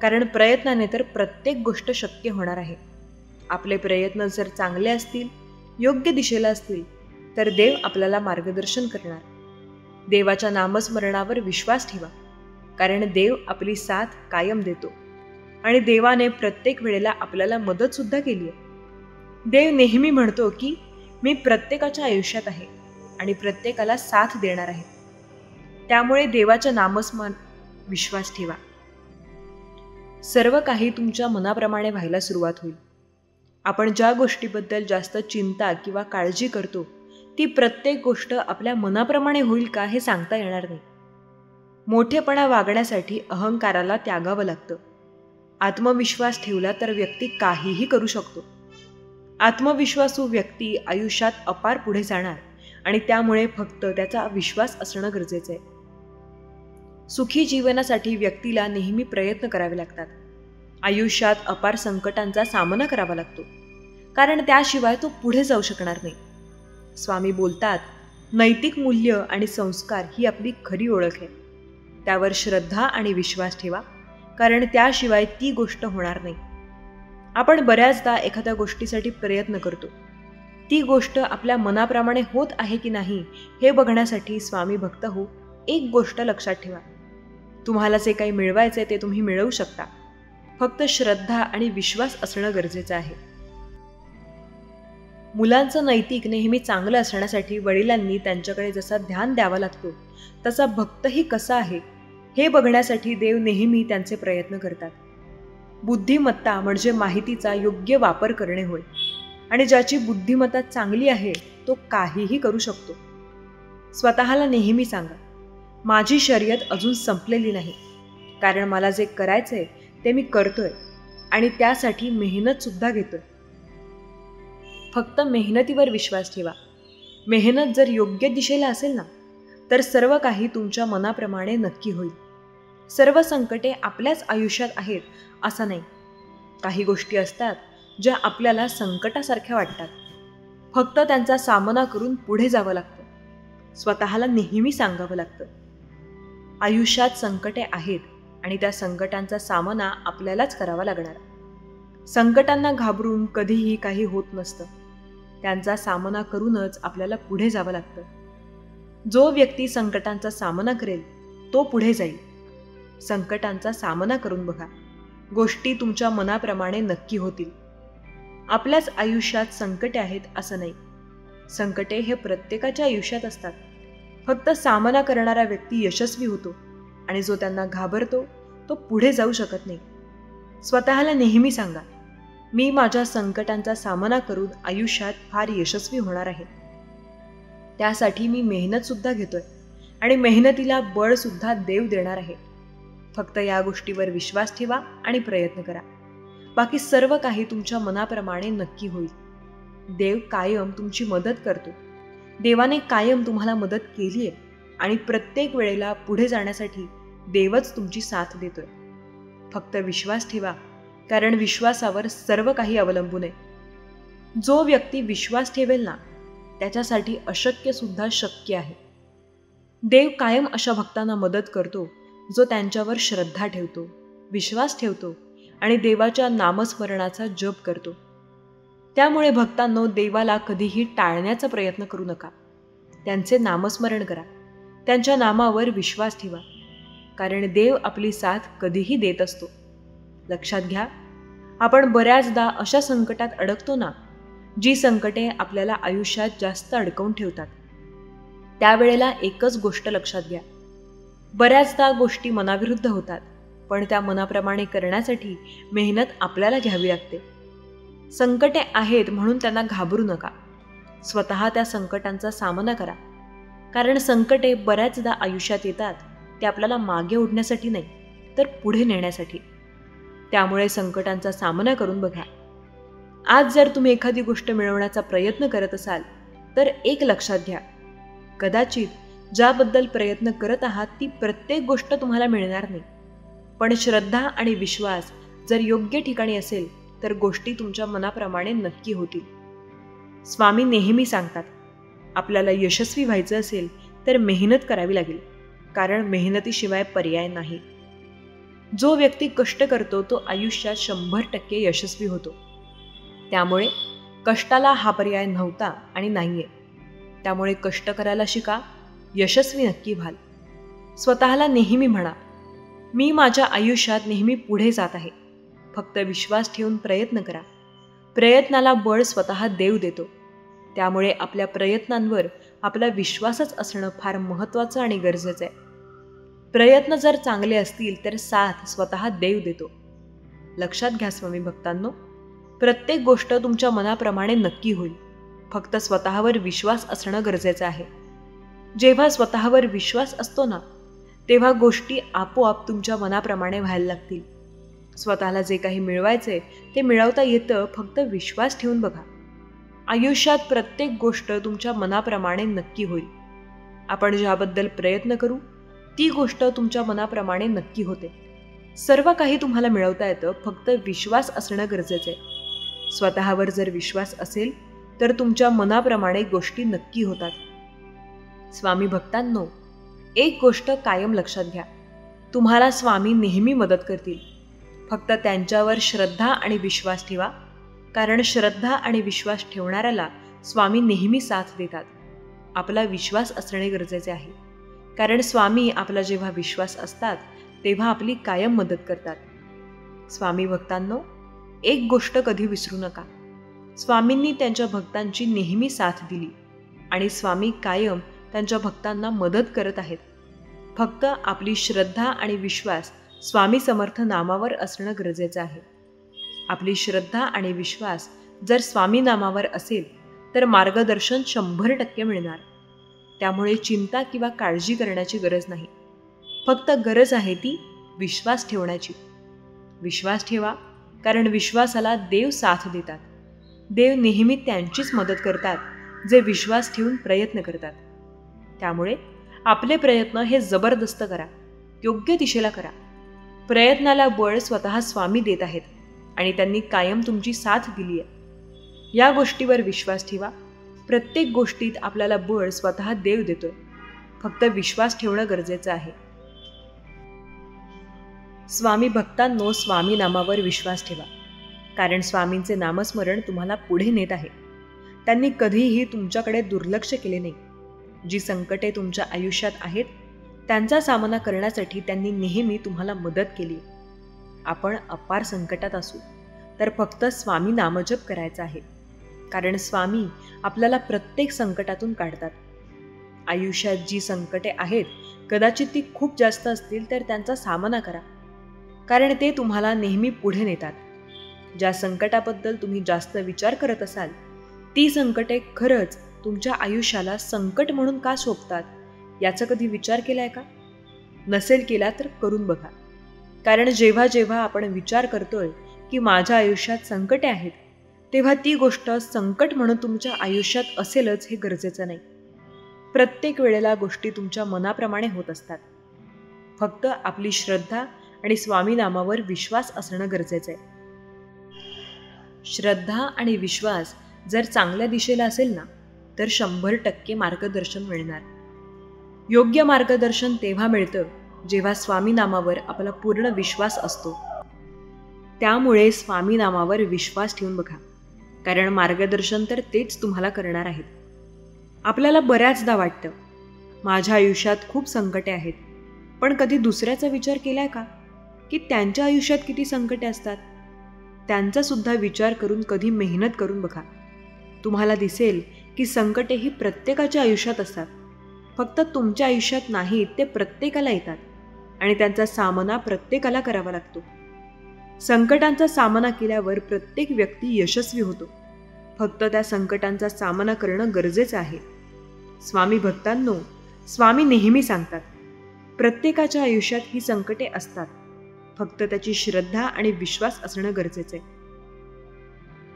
Speaker 1: कारण प्रयत्नाने तर प्रत्येक गोष्ट शक्य होणार आहे. आपले प्रयत्न जर चांगले असतील, योग्य दिशेला असतील तर देव आपल्याला मार्गदर्शन करणार. देवाच्या नामस्मरणावर विश्वास ठेवा, कारण देव आपली साथ कायम देतो आणि देवाने प्रत्येक वेळेला आपल्याला मदतसुद्धा केली आहे. देव नेहमी म्हणतो की मी प्रत्येकाच्या आयुष्यात आहे आणि प्रत्येकाला साथ देणार आहे. त्यामुळे देवाच्या नामस्मरण विश्वास ठेवा. सर्व काही तुमच्या मनाप्रमाणे व्हायला सुरुवात होईल. आपण ज्या गोष्टीबद्दल जास्त चिंता किंवा काळजी करतो ती प्रत्येक गोष्ट आपल्या मनाप्रमाणे होईल का हे सांगता येणार नाही. मोठेपणा वागण्यासाठी अहंकाराला त्यागावं लागतं. आत्मविश्वास ठेवला तर व्यक्ती काहीही करू शकतो. आत्मविश्वासू व्यक्ती आयुष्यात अपार पुढे जाणार आणि त्यामुळे फक्त त्याचा विश्वास असणं गरजेचं आहे. सुखी जीवनासाठी व्यक्तीला नेहमी प्रयत्न करावे लागतात. आयुष्यात अपार संकटांचा सामना करावा लागतो, कारण त्याशिवाय तो पुढे जाऊ शकणार नाही. स्वामी बोलतात, नैतिक मूल्य आणि संस्कार ही आपली खरी ओळख आहे. त्यावर श्रद्धा आणि विश्वास ठेवा, कारण त्याशिवाय ती गोष्ट होणार नाही. आपण बऱ्याचदा एखाद्या गोष्टीसाठी प्रयत्न करतो. ती गोष्ट आपल्या मनाप्रमाणे होत आहे की नाही हे बघण्यासाठी स्वामी भक्त हो, एक गोष्ट लक्षात ठेवा. तुम्हाला जे काही मिळवायचे ते तुम्ही मिळवू शकता. फक्त श्रद्धा आणि विश्वास असणं गरजेचं आहे. मुलांचं नैतिक नेहमी चांगलं असण्यासाठी वडिलांनी त्यांच्याकडे जसा ध्यान द्यावा लागतो तसा भक्तही कसा आहे हे बघण्यासाठी देव नेहमी त्यांचे प्रयत्न करतात. बुद्धिमत्ता म्हणजे माहितीचा योग्य वापर करणे होय, आणि ज्याची बुद्धिमत्ता चांगली आहे तो काहीही करू शकतो. स्वतःला नेहमी सांगा, माझी शर्यत अजून संपलेली नाही, कारण मला जे करायचंय ते मी करतोय आणि त्यासाठी मेहनत सुद्धा घेतोय. फक्त मेहनतीवर विश्वास ठेवा. मेहनत जर योग्य दिशेला असेल ना तर सर्व काही तुमच्या मनाप्रमाणे नक्की होईल. सर्व संकटे आपल्याच आयुष्यात आहेत असं नाही. काही गोष्टी असतात ज्या आपल्याला संकटासारख्या वाटतात. फक्त त्यांचा सामना करून पुढे जावं लागतं. स्वतःला नेहमी सांगावं लागतं, आयुष्यात संकटे आहेत आणि त्या संकटांचा सामना आपल्यालाच करावा लागणार. संकटांना घाबरून कधीही काही होत नसतं. त्यांचा सामना करूनच आपल्याला पुढे जावं लागतं. जो व्यक्ती संकटांचा सामना करेल तो पुढे जाईल. संकटांचा सामना करून बघा, गोष्टी तुमच्या मनाप्रमाणे नक्की होतील. आपल्याच आयुष्यात संकटे आहेत असं नाही. संकटे हे प्रत्येकाच्या आयुष्यात असतात. फक्त सामना करणारा व्यक्ती यशस्वी होतो आणि जो त्यांना घाबरतो तो पुढे जाऊ शकत नाही. स्वतःला नेहमी सांगा, मी माझ्या संकटांचा सामना करून आयुष्यात फार यशस्वी होणार आहे. त्यासाठी मी मेहनतसुद्धा घेतोय आणि मेहनतीला बळसुद्धा देव देणार आहे. फक्त या गोष्टीवर विश्वास ठेवा आणि प्रयत्न करा. बाकी सर्व काही तुमच्या मनाप्रमाणे नक्की होईल. देव कायम तुमची मदत करतो. देवाने कायम तुम्हाला मदत केली आहे आणि प्रत्येक वेळेला पुढे जाण्यासाठी देवच तुमची साथ देतोय. फक्त विश्वास ठेवा, कारण विश्वासावर सर्व काही अवलंबून आहे. जो व्यक्ती विश्वास ठेवेल ना, त्याच्यासाठी अशक्य सुद्धा शक्य आहे. देव कायम अशा भक्तांना मदत करतो जो त्यांच्यावर श्रद्धा ठेवतो, विश्वास ठेवतो आणि देवाच्या नामस्मरणाचा जप करतो. त्यामुळे भक्तांनो, देवाला कधीही टाळण्याचा प्रयत्न करू नका. त्यांचे नामस्मरण करा, त्यांच्या नामावर विश्वास ठेवा, कारण देव आपली साथ कधीही देत असतो. लक्षात घ्या, आपण बऱ्याचदा अशा संकटात अडकतो ना, जी संकटे आपल्याला आयुष्यात जास्त अडकवून ठेवतात. त्यावेळेला एकच गोष्ट लक्षात घ्या, बऱ्याचदा गोष्टी मनाविरुद्ध होतात, पण त्या मनाप्रमाणे करण्यासाठी मेहनत आपल्याला घ्यावी लागते. संकटे आहेत म्हणून त्यांना घाबरू नका. स्वतः त्या संकटांचा सामना करा, कारण संकटे बऱ्याचदा आयुष्यात येतात ते आपल्याला मागे ओढण्यासाठी नाही, तर पुढे नेण्यासाठी. त्यामुळे संकटांचा सामना करून बघा. आज जर तुम्ही एखादी गोष्ट मिळवण्याचा प्रयत्न करत असाल तर एक लक्षात घ्या, कदाचित ज्याबद्दल प्रयत्न करत आहात ती प्रत्येक गोष्ट तुम्हाला मिळणार नाही, पण श्रद्धा आणि विश्वास जर योग्य ठिकाणी असेल तर गोष्टी तुमच्या मनाप्रमाणे नक्की होतील. स्वामी नेहमी सांगतात, आपल्याला यशस्वी व्हायचं असेल तर मेहनत करावी लागेल, कारण मेहनतीशिवाय पर्याय नाही. जो व्यक्ती कष्ट करतो तो आयुष्यात 100% यशस्वी होतो. त्यामुळे कष्टाला हा पर्याय नव्हता आणि नाहीये. त्यामुळे कष्ट करायला शिका, यशस्वी नक्की व्हाल. स्वतःला नेहमी म्हणा, मी माझ्या आयुष्यात नेहमी पुढे जात आहे. फक्त विश्वास ठेवून प्रयत्न करा. प्रयत्नाला बळ स्वतः देव देतो. त्यामुळे आपल्या प्रयत्नांवर आपला विश्वासच असणं फार महत्त्वाचं आणि गरजेचं आहे. प्रयत्न जर चांगले असतील तर साथ स्वतः देव देतो. लक्षात घ्या स्वामी भक्तांनो, प्रत्येक गोष्ट तुमच्या मनाप्रमाणे नक्की होईल. फक्त स्वतःवर विश्वास असणं गरजेचं आहे. जेव्हा स्वतःवर विश्वास असतो ना, तेव्हा गोष्टी आपोआप तुमच्या मनाप्रमाणे व्हायला लागतील. स्वतःला जे काही मिळवायचे ते मिळवता येतं, फक्त विश्वास ठेवून बघा. आयुष्यात प्रत्येक गोष्ट तुमच्या मनाप्रमाणे नक्की होईल. आपण ज्याबद्दल प्रयत्न करू ती गोष्ट तुमच्या मनाप्रमाणे नक्की होते. सर्व काही तुम्हाला मिळवता येतं, फक्त विश्वास असणं गरजेचं आहे. स्वतःवर जर विश्वास असेल तर तुमच्या मनाप्रमाणे गोष्टी नक्की होतात. स्वामी भक्तांनो, एक गोष्ट कायम लक्षात घ्या, तुम्हाला स्वामी नेहमी मदत करतील. फक्त त्यांच्यावर श्रद्धा आणि विश्वास ठेवा, कारण श्रद्धा आणि विश्वास ठेवणाऱ्याला स्वामी नेहमी साथ देतात. आपला विश्वास असणे गरजेचे आहे, कारण स्वामी आपला जेव्हा विश्वास असतात तेव्हा आपली कायम मदत करतात. स्वामी भक्तांनो, एक गोष्ट कधी विसरू नका, स्वामींनी त्यांच्या भक्तांची नेहमी साथ दिली आणि स्वामी कायम त्यांच्या भक्तांना मदत करत आहेत. फक्त आपली श्रद्धा आणि विश्वास स्वामी समर्थ नामावर असणं गरजेचं आहे. आपली श्रद्धा आणि विश्वास जर स्वामी नामावर असेल तर मार्गदर्शन 100% मिळणार. त्यामुळे चिंता किंवा काळजी करण्याची गरज नाही. फक्त गरज आहे ती विश्वास ठेवण्याची. विश्वास ठेवा, कारण विश्वासाला देव साथ देतात. देव नेहमी त्यांचीच मदत करतात जे विश्वास ठेवून प्रयत्न करतात. त्यामुळे आपले प्रयत्न हे जबरदस्त करा. योग्य दिशेला करा. प्रयत्नाला बळ स्वतः स्वामी देत आहेत आणि त्यांनी कायम तुमची साथ दिली आहे. या गोष्टीवर विश्वास ठेवा. प्रत्येक गोष्टीत आपल्याला बळ स्वतः देव देतोय. फक्त विश्वास ठेवणं गरजेचं आहे. स्वामी भक्तांनो, स्वामी नामावर विश्वास ठेवा, कारण स्वामींचे नामस्मरण तुम्हाला पुढे नेत आहे. त्यांनी कधीही तुमच्याकडे दुर्लक्ष केले नाही. जी संकटे तुमच्या आयुष्यात आहेत त्यांचा सामना करण्यासाठी त्यांनी नेहमी तुम्हाला मदत केली. आपण अपार संकटात असू तर फक्त स्वामी नामजप करायचा आहे, कारण स्वामी आपल्याला प्रत्येक संकटातून काढतात. आयुष्यात जी संकटे आहेत कदाचित ती खूप जास्त असतील तर त्यांचा सामना करा, कारण ते तुम्हाला नेहमी पुढे नेतात. ज्या संकटाबद्दल तुम्ही जास्त विचार करत असाल ती संकटे खरंच तुमच्या आयुष्याला संकट म्हणून का शोभतात याचा कधी विचार केलाय का? नसेल केला तर करून बघा. कारण जेव्हा जेव्हा आपण विचार करतोय की माझ्या आयुष्यात संकटे आहेत, तेव्हा ती गोष्ट संकट म्हणून तुमच्या आयुष्यात असेलच हे गरजेचं नाही. प्रत्येक वेळेला गोष्टी तुमच्या मनाप्रमाणे होत असतात. फक्त आपली श्रद्धा आणि स्वामी नामावर विश्वास असणं गरजेचं आहे. श्रद्धा आणि विश्वास जर चांगल्या दिशेला असेल ना तर 100% मार्गदर्शन मिळणार. योग्य मार्गदर्शन तेव्हा मिळतं जेव्हा स्वामी नामावर आपला पूर्ण विश्वास असतो. त्यामुळे स्वामी नामावर विश्वास ठेवून बघा, कारण मार्गदर्शन तर तेच तुम्हाला करणार आहेत. आपल्याला बऱ्याचदा वाटतं माझ्या आयुष्यात खूप संकटे आहेत, पण कधी दुसऱ्याचा विचार केलाय का की त्यांच्या आयुष्यात किती संकटे असतात? त्यांचा सुद्धा विचार करून कधी मेहनत करून बघा. तुम्हाला दिसेल की संकटे ही प्रत्येकाच्या आयुष्यात असतात. फक्त तुमच्या आयुष्यात नाही, ते प्रत्येकाला येतात आणि त्यांचा सामना प्रत्येकाला करावा लागतो. संकटांचा सामना केल्यावर प्रत्येक व्यक्ती यशस्वी होतो. फक्त त्या संकटांचा सामना करणं गरजेचं आहे. स्वामी भक्तांनो, स्वामी नेहमी सांगतात प्रत्येकाच्या आयुष्यात ही संकटे असतात. फक्त त्याची श्रद्धा आणि विश्वास असणं गरजेचं आहे.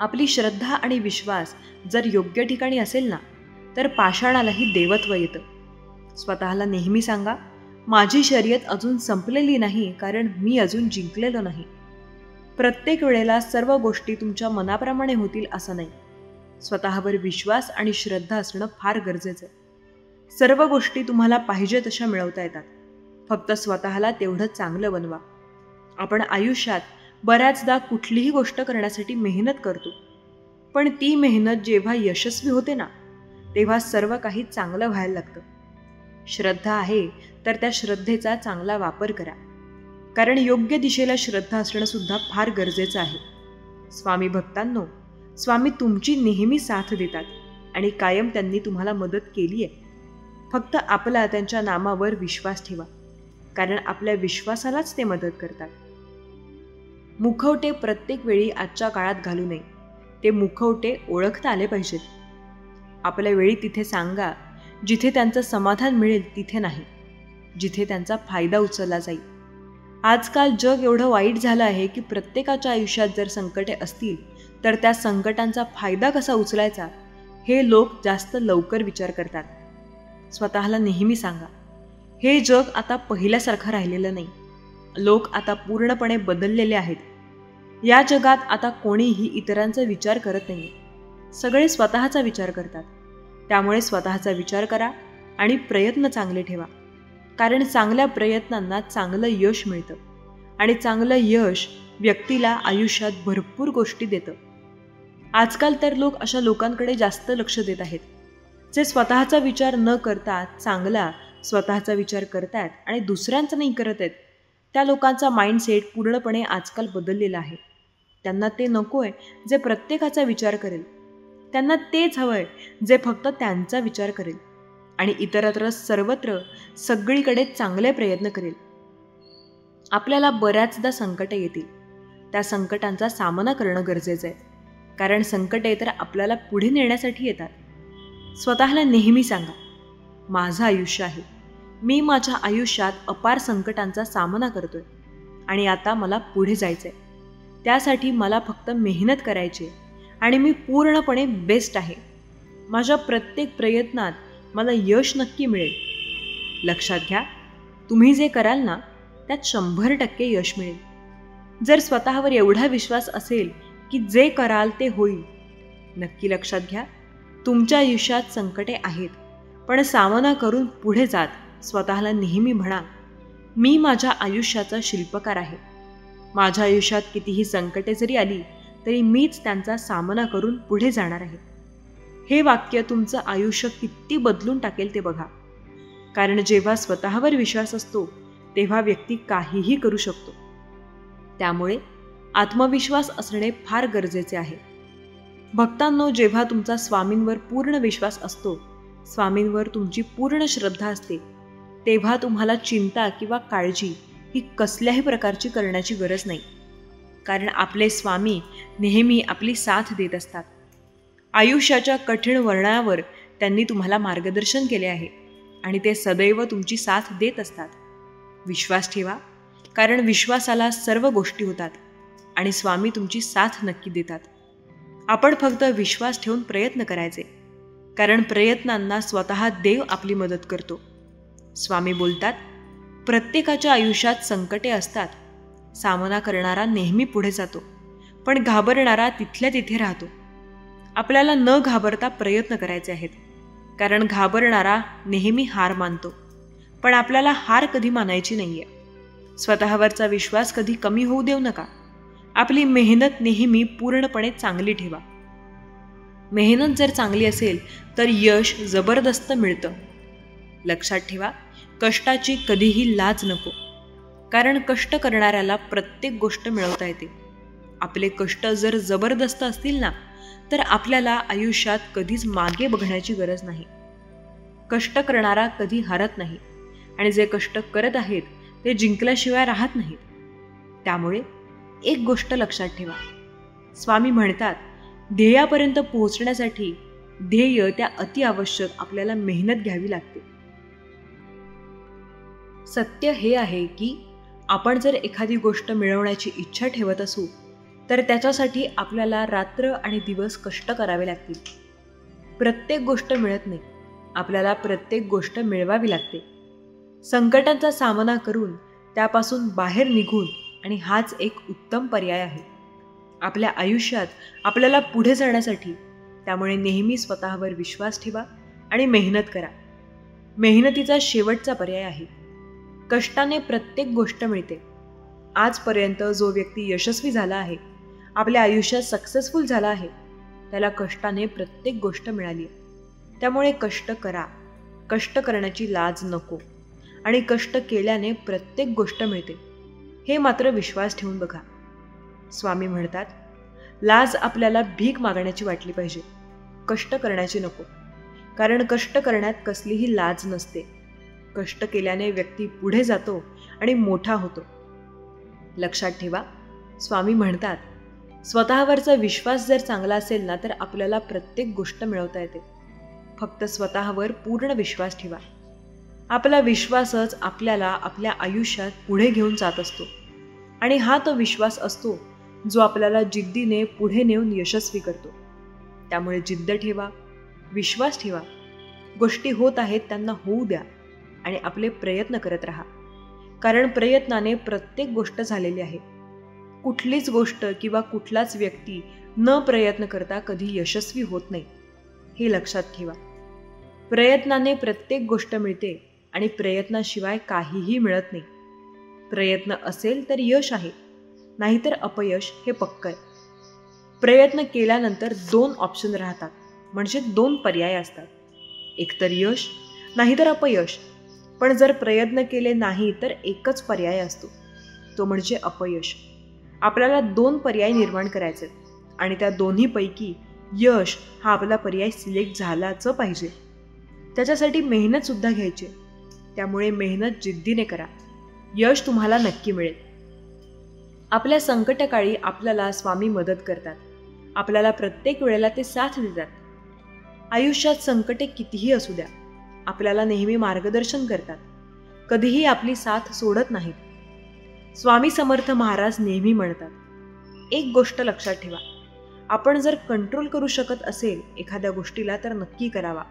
Speaker 1: आपली श्रद्धा आणि विश्वास जर योग्य ठिकाणी असेल ना तर पाषाणालाही देवत्व येतं. स्वतःला नेहमी सांगा, माझी शर्यत अजून संपलेली नाही, कारण मी अजून जिंकलेलो नाही. प्रत्येक वेळेला सर्व गोष्टी तुमच्या मनाप्रमाणे होतील असं नाही. स्वतःवर विश्वास आणि श्रद्धा असणं फार गरजेचं आहे. सर्व गोष्टी तुम्हाला पाहिजे तशा मिळवता येतात. फक्त स्वतःला तेवढं चांगलं बनवा. आपण आयुष्यात बऱ्याचदा कुठलीही गोष्ट करण्यासाठी मेहनत करतो, पण ती मेहनत जेव्हा यशस्वी होते ना तेव्हा सर्व काही चांगलं व्हायला लागतं. श्रद्धा आहे तर त्या श्रद्धेचा चांगला वापर करा, कारण योग्य दिशेला श्रद्धा असणं सुद्धा फार गरजेचं आहे. स्वामी भक्तांनो, स्वामी तुमची नेहमी साथ देतात आणि कायम त्यांनी तुम्हाला मदत केली आहे. फक्त आपला त्यांच्या नामावर विश्वास ठेवा, कारण आपल्या विश्वासालाच ते मदत करतात. मुखवटे प्रत्येक वेळी आजच्या काळात घालू नये. ते मुखवटे ओळखता आले पाहिजेत. आपल्या वेळी तिथे सांगा, जिथे त्यांचं समाधान मिळेल तिथे नाही, जिथे त्यांचा फायदा उचलला जाईल. आजकाल जग एवढं वाईट झालं आहे की प्रत्येकाच्या आयुष्यात जर संकटे असतील तर त्या संकटांचा फायदा कसा उचलायचा हे लोक जास्त लवकर विचार करतात. स्वतःला नेहमी सांगा, हे जग आता पहिल्यासारखं राहिलेलं नाही. लोक आता पूर्णपणे बदललेले आहेत. या जगात आता कोणीही इतरांचा विचार करत नाही. सगळे स्वतःचा विचार करतात. त्यामुळे स्वतःचा विचार करा आणि प्रयत्न चांगले ठेवा, कारण चांगल्या प्रयत्नांना चांगलं यश मिळतं आणि चांगलं यश व्यक्तीला आयुष्यात भरपूर गोष्टी देतं. आजकाल तर लोक अशा लोकांकडे जास्त लक्ष देत आहेत जे स्वतःचा विचार न करता चांगला स्वतःचा विचार करतात आणि दुसऱ्यांचा नाही करत आहेत. त्या लोकांचा माइंडसेट पूर्णपणे आजकाल बदललेला आहे. त्यांना ते नकोय जे प्रत्येकाचा विचार करेल. त्यांना तेच हवंय जे फक्त त्यांचा विचार करेल आणि इतरत्र सर्वत्र सगळीकडे चांगले प्रयत्न करेल. आपल्याला बऱ्याचदा संकटे येतील. त्या संकटांचा सामना करणं गरजेचं आहे, कारण संकटे तर आपल्याला पुढे नेण्यासाठी येतात. स्वतःला नेहमी सांगा, माझं आयुष्य आहे. मी माझ्या आयुष्यात अपार संकटांचा सामना करतोय आणि आता मला पुढे जायचंय. त्यासाठी मला फक्त मेहनत करायची आणि मी पूर्णपणे बेस्ट आहे. माझ्या प्रत्येक प्रयत्नात मला यश नक्की मिळेल. लक्षात घ्या, तुम्ही जे कराल ना त्यात 100% यश मिळेल. जर स्वतःवर एवढा विश्वास असेल की जे कराल ते होईल, नक्की लक्षात घ्या, तुमच्या आयुष्यात संकटे आहेत, पण सामना करून पुढे जात स्वतःला नेहमी म्हणा, मी माझ्या आयुष्याचा शिल्पकार आहे. माझ्या आयुष्यात कितीही संकटे जरी आली तरी मीच त्यांचा सामना करून पुढे जाणार आहे. हे वाक्य तुमचं आयुष्य किती बदलून टाकेल ते बघा. कारण जेव्हा स्वतःवर विश्वास असतो तेव्हा व्यक्ती काहीही करू शकतो. त्यामुळे आत्मविश्वास असणे फार गरजेचे आहे. भक्तांनो, जेव्हा तुमचा स्वामींवर पूर्ण विश्वास असतो, स्वामींवर तुमची पूर्ण श्रद्धा असते, तेव्हा तुम्हाला चिंता किंवा काळजी ही कसल्याही प्रकारची करण्याची गरज नाही. कारण आपले स्वामी नेहमी आपली साथ देत असतात. आयुष्याच्या कठीण वर्णावर त्यांनी तुम्हाला मार्गदर्शन केले आहे आणि ते सदैव तुमची साथ देत असतात. विश्वास ठेवा, कारण विश्वासाला सर्व गोष्टी होतात आणि स्वामी तुमची साथ नक्की देतात. आपण फक्त विश्वास ठेवून प्रयत्न करायचे, कारण प्रयत्नांना स्वतः देव आपली मदत करतो. स्वामी बोलतात, प्रत्येकाच्या आयुष्यात संकटे असतात. सामना करणारा नेहमी पुढे जातो, पण घाबरणारा तिथल्या तिथे राहतो. आपल्याला न घाबरता प्रयत्न करायचे आहेत, कारण घाबरणारा नेहमी हार मानतो. पण आपल्याला हार कधी मानायची नाहीये. स्वतःवरचा विश्वास कधी कमी होऊ देऊ नका. आपली मेहनत नेहमी पूर्णपणे चांगली ठेवा. मेहनत जर चांगली असेल तर यश जबरदस्त मिळतं. लक्षात ठेवा, कष्टाची कधीही लाज नको, कारण कष्ट करणाऱ्याला प्रत्येक गोष्ट मिळवता येते. आपले कष्ट जर जबरदस्त असतील ना, तर आपल्याला आयुष्यात कधीच मागे बघण्याची गरज नाही. कष्ट करणारा कधी हरत नाही आणि जे कष्ट करत आहेत ते जिंकल्याशिवाय राहत नाहीत. त्यामुळे एक गोष्ट लक्षात ठेवा, स्वामी म्हणतात, ध्येयापर्यंत पोहोचण्यासाठी ध्येय त्या अतिआवश्यक आपल्याला मेहनत घ्यावी लागते. सत्य हे आहे की आपण जर एखादी गोष्ट मिळवण्याची इच्छा ठेवत असू तर त्याच्यासाठी आपल्याला रात्र आणि दिवस कष्ट करावे लागतील. प्रत्येक गोष्ट मिळत नाही, आपल्याला प्रत्येक गोष्ट मिळवावी लागते. संकटांचा सामना करून त्यापासून बाहेर निघून, आणि हाच एक उत्तम पर्याय आहे आपल्या आयुष्यात आपल्याला पुढे जाण्यासाठी. त्यामुळे नेहमी स्वतःवर विश्वास ठेवा आणि मेहनत करा. मेहनतीचा शेवटचा पर्याय आहे. कष्टाने प्रत्येक गोष्ट मिळते. आजपर्यंत जो व्यक्ती यशस्वी झाला आहे, आपल्या आयुष्यात सक्सेसफुल झाला आहे, त्याला कष्टाने प्रत्येक गोष्ट मिळाली. त्यामुळे कष्ट करा, कष्ट करण्याची लाज नको, आणि कष्ट केल्याने प्रत्येक गोष्ट मिळते हे मात्र विश्वास ठेवून बघा. स्वामी म्हणतात, लाज आपल्याला भीक मागण्याची वाटली पाहिजे, कष्ट करण्याची नको. कारण कष्ट करण्यात कसलीही लाज नसते. कष्ट केल्याने व्यक्ती पुढे जातो आणि मोठा होतो. लक्षात ठेवा, स्वामी म्हणतात, स्वतःवरचा विश्वास जर चांगला असेल ना, तर आपल्याला प्रत्येक गोष्ट मिळवता येते. फक्त स्वतःवर पूर्ण विश्वास ठेवा. आपला विश्वासच आपल्याला आपल्या आयुष्यात पुढे घेऊन जात असतो, आणि हा तो विश्वास असतो जो आपल्याला जिद्दीने पुढे नेऊन यशस्वी करतो. त्यामुळे जिद्द ठेवा, विश्वास ठेवा. गोष्टी होत आहेत त्यांना होऊ द्या आणि आपले प्रयत्न करत राहा. कारण प्रयत्नाने प्रत्येक गोष्ट झालेली आहे. कुठलीच गोष्ट किंवा कुठलाच व्यक्ती न प्रयत्न करता कधी यशस्वी होत नाही, हे लक्षात ठेवा. प्रयत्नाने प्रत्येक गोष्ट मिळते आणि प्रयत्नाशिवाय काहीही मिळत नाही. प्रयत्न असेल तर यश आहे, नाहीतर अपयश हे पक्क आहे. प्रयत्न केल्यानंतर 2 ऑप्शन राहतात, म्हणजे 2 पर्याय असतात, एकतर यश नाहीतर अपयश. पण जर प्रयत्न केले नाही तर एकच पर्याय असतो, तो म्हणजे अपयश. आपल्याला 2 पर्याय निर्माण करायचे आणि त्या दोन्हीपैकी यश हा आपला पर्याय सिलेक्ट झालाच पाहिजे. त्याच्यासाठी मेहनतसुद्धा घ्यायची. त्यामुळे मेहनत जिद्दीने करा, यश तुम्हाला नक्की मिळेल. आपल्या संकटकाळी आपल्याला स्वामी मदत करतात. आपल्याला प्रत्येक वेळेला ते साथ देतात. आयुष्यात संकटे कितीही असू द्या, आपल्याला नेहमी मार्गदर्शन करतात. कधीही आपली साथ सोडत नाहीत. स्वामी समर्थ महाराज नेहमी म्हणतात, एक गोष्ट लक्षात ठेवा, आपण जर कंट्रोल करू शकत असेल एखाद्या गोष्टीला तर नक्की करावा.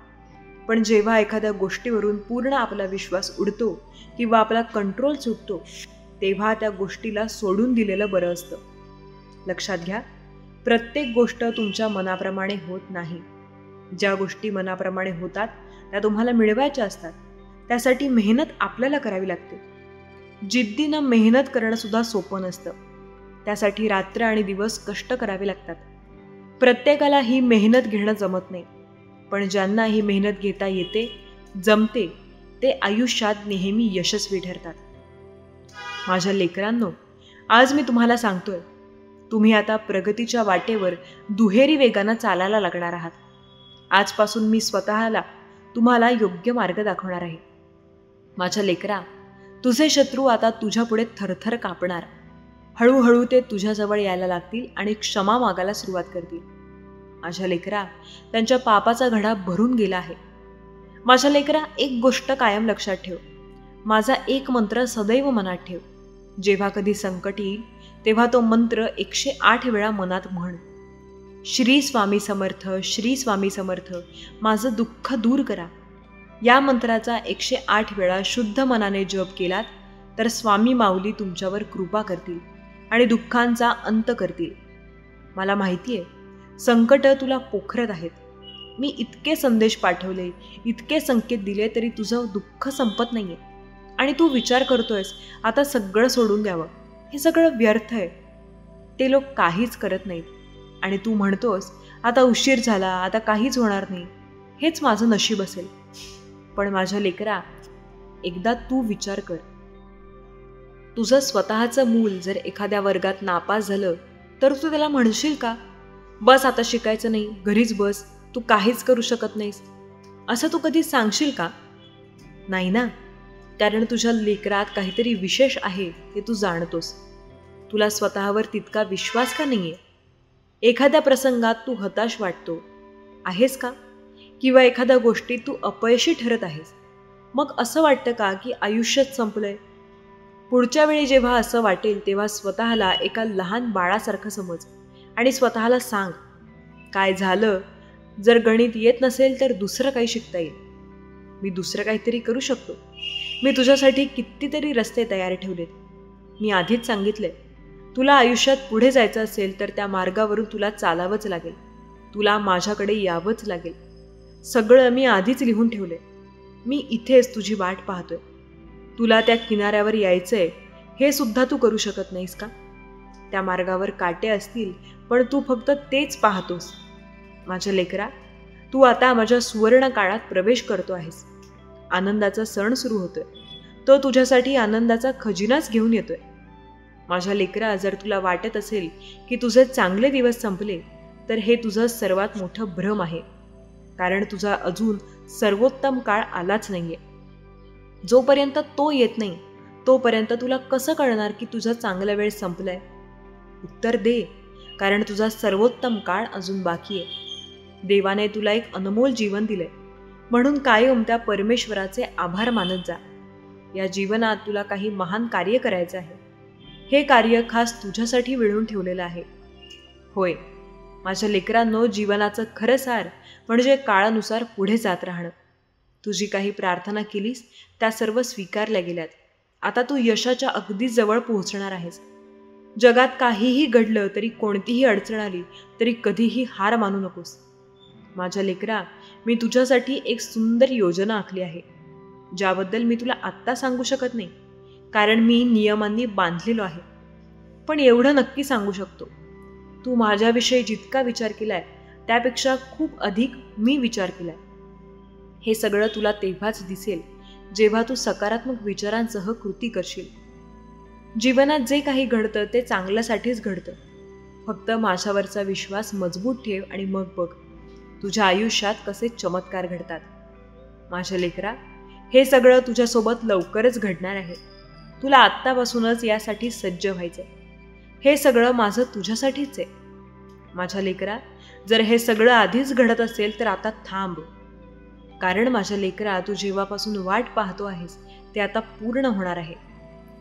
Speaker 1: पण जेव्हा एखाद्या गोष्टीवरून पूर्ण आपला विश्वास उडतो किंवा आपला कंट्रोल सुटतो, तेव्हा त्या गोष्टीला सोडून दिलेलं बरं असतं. लक्षात घ्या, प्रत्येक गोष्ट तुमच्या मनाप्रमाणे होत नाही. ज्या गोष्टी मनाप्रमाणे होतात त्या तुम्हाला मिळवायच्या असतात. त्यासाठी मेहनत आपल्याला करावी लागते. जिद्दीनं मेहनत करणं सुद्धा सोपं नसतं. त्यासाठी रात्र आणि दिवस कष्ट करावे लागतात. प्रत्येकाला ही मेहनत घेणं जमत नाही, पण ज्यांना ही मेहनत घेता येते, जमते, ते आयुष्यात नेहमी यशस्वी ठरतात. माझ्या लेकरांनो, आज मी तुम्हाला सांगतोय, तुम्ही आता प्रगतीच्या वाटेवर दुहेरी वेगानं चालायला लागणार आहात. आजपासून मी स्वतःला तुम्हाला योग्य मार्ग दाखवणार आहे. माझ्या लेकरा, तुझे शत्रू आता तुझ्या पुढे थरथर कापणार. हळूहळू ते तुझ्याजवळ यायला लागतील आणि क्षमा मागायला सुरुवात करतील. माझ्या लेकरा, त्यांच्या पापाचा घडा भरून गेला आहे. माझ्या लेकरा, एक गोष्ट कायम लक्षात ठेव. माझा एक मंत्र सदैव मनात ठेव. जेव्हा कधी संकट येईल तेव्हा तो मंत्र 108 वेळा मनात म्हण. श्री स्वामी समर्थ, श्री स्वामी समर्थ, माझं दुःख दूर करा. या मंत्राचा 108 वेळा शुद्ध मनाने जप केलात तर स्वामी माऊली तुमच्यावर कृपा करतील आणि दुःखांचा अंत करतील. मला माहिती आहे, संकट तुला पोखरत आहेत. मी इतके संदेश पाठवले, इतके संकेत दिले, तरी तुझं दुःख संपत नाहीये आणि तू विचार करतोयस आता सगळं सोडून द्यावं. हे सगळं व्यर्थ आहे. ते लोक काहीच करत नाहीत आणि तू म्हणतोस आता उशीर झाला, आता काहीच होणार नाही, हेच माझं नशीब असेल. पण माझ्या लेकरा, एकदा तू विचार कर. तुझं स्वतःचं मूल जर एखाद्या वर्गात नापास झालं तर तू त्याला म्हणशील का, बस आता शिकायचं नाही, घरीच बस, तू काहीच करू शकत नाहीस, असं तू कधी सांगशील का? नाही ना. कारण तुझ्या लेकरात काहीतरी विशेष आहे हे तू जाणतोस. तुला स्वतःवर तितका विश्वास का नाहीये? एखाद्या प्रसंगात तू हताश वाटतो आहेस का? किंवा एखाद्या गोष्टीत तू अपयशी ठरत आहेस. मग असं वाटतं का की आयुष्यच संपलंय? पुढच्या वेळी जेव्हा असं वाटेल तेव्हा स्वतःला एका लहान बाळासारखं समज आणि स्वतःला सांग, काय झालं, जर गणित येत नसेल तर दुसरं काही शिकता येईल. मी दुसरं काहीतरी करू शकतो. मी तुझ्यासाठी कितीतरी रस्ते तयार ठेवलेत. मी आधीच सांगितले, तुला आयुष्यात पुढे जायचं असेल तर त्या मार्गावरून तुला चालावंच लागेल. तुला माझ्याकडे यावंच लागेल. सगळं मी आधीच लिहून ठेवले. मी इथेच तुझी वाट पाहतोय. तुला त्या किनाऱ्यावर यायचंय हे सुद्धा तू करू शकत नाहीस का? त्या मार्गावर काटे असतील पण तू फक्त तेच पाहतोस. माझ्या लेकरा, तू आता माझ्या सुवर्ण काळात प्रवेश करतो आहेस. आनंदाचा सण सुरू होतोय. तो तुझ्यासाठी आनंदाचा खजिनाच घेऊन येतोय. माझ्या लेकरा, जर तुला वाटत असेल की तुझे चांगले दिवस संपले तर हे तुझं सर्वात मोठं भ्रम आहे. कारण तुझा अजून सर्वोत्तम काळ आलाच नाहीये. जोपर्यंत तो येत नाही तोपर्यंत तुला कसं कळणार की तुझा चांगला वेळ संपलाय? उत्तर दे, कारण तुझा सर्वोत्तम काळ अजून बाकी आहे. देवाने तुला एक अनमोल जीवन दिलंय, म्हणून कायम त्या परमेश्वराचे आभार मानत जा. या जीवनात तुला काही महान कार्य करायचं आहे. हे कार्य खास तुझ्यासाठी विळून ठेवलेलं आहे. होय माझ्या लेकरांनो, जीवनाचं खरं सार म्हणजे काळानुसार पुढे जात राहणं. तुझी काही प्रार्थना केलीस त्या सर्व स्वीकारल्या गेल्यात. आता तू यशाच्या अगदी जवळ पोहोचणार आहेस. जगात काहीही घडलं तरी, कोणतीही अडचण आली तरी कधीही हार मानू नकोस. माझ्या लेकरा, मी तुझ्यासाठी एक सुंदर योजना आखली आहे, ज्याबद्दल मी तुला आत्ता सांगू शकत नाही, कारण मी नियमांनी बांधलेलो आहे. पण एवढं नक्की सांगू शकतो, तू माझ्याविषयी जितका विचार केलाय त्यापेक्षा खूप अधिक मी विचार केलाय. हे सगळं तुला तेव्हाच दिसेल जेव्हा तू सकारात्मक विचारांसह कृती करशील. जीवनात जे काही घडतं ते चांगल्यासाठीच घडतं. फक्त माझ्यावरचा विश्वास मजबूत ठेव आणि मग बघ तुझ्या आयुष्यात कसे चमत्कार घडतात. माझ्या लेकरा, हे सगळं तुझ्यासोबत लवकरच घडणार आहे. तुला आत्तापासूनच यासाठी सज्ज व्हायचं. हे सगळं माझं तुझ्यासाठीच आहे. माझ्या लेकरा, जर हे सगळं आधीच घडत असेल तर आता थांब. कारण माझ्या लेकरा, तू जेव्हापासून वाट पाहतो आहेस ते आता पूर्ण होणार आहे.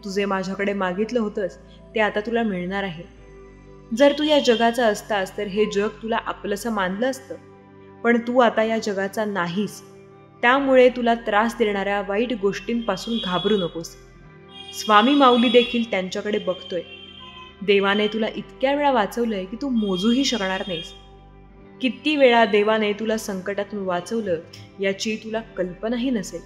Speaker 1: तू जे माझ्याकडे मागितलं होतंस ते आता तुला मिळणार आहे. जर तू या जगाचा असतास तर हे जग तुला आपलंसं मानलं असतं, पण तू आता या जगाचा नाहीस. त्यामुळे तुला त्रास देणाऱ्या वाईट गोष्टींपासून घाबरू नकोस. स्वामी माऊली देखील त्यांच्याकडे बघतोय. देवाने तुला इतक्या वेळा वाचवलंय की तू मोजूही शकणार नाहीस. किती वेळा देवाने तुला संकटातून वाचवलं याची तुला कल्पनाही नसेल.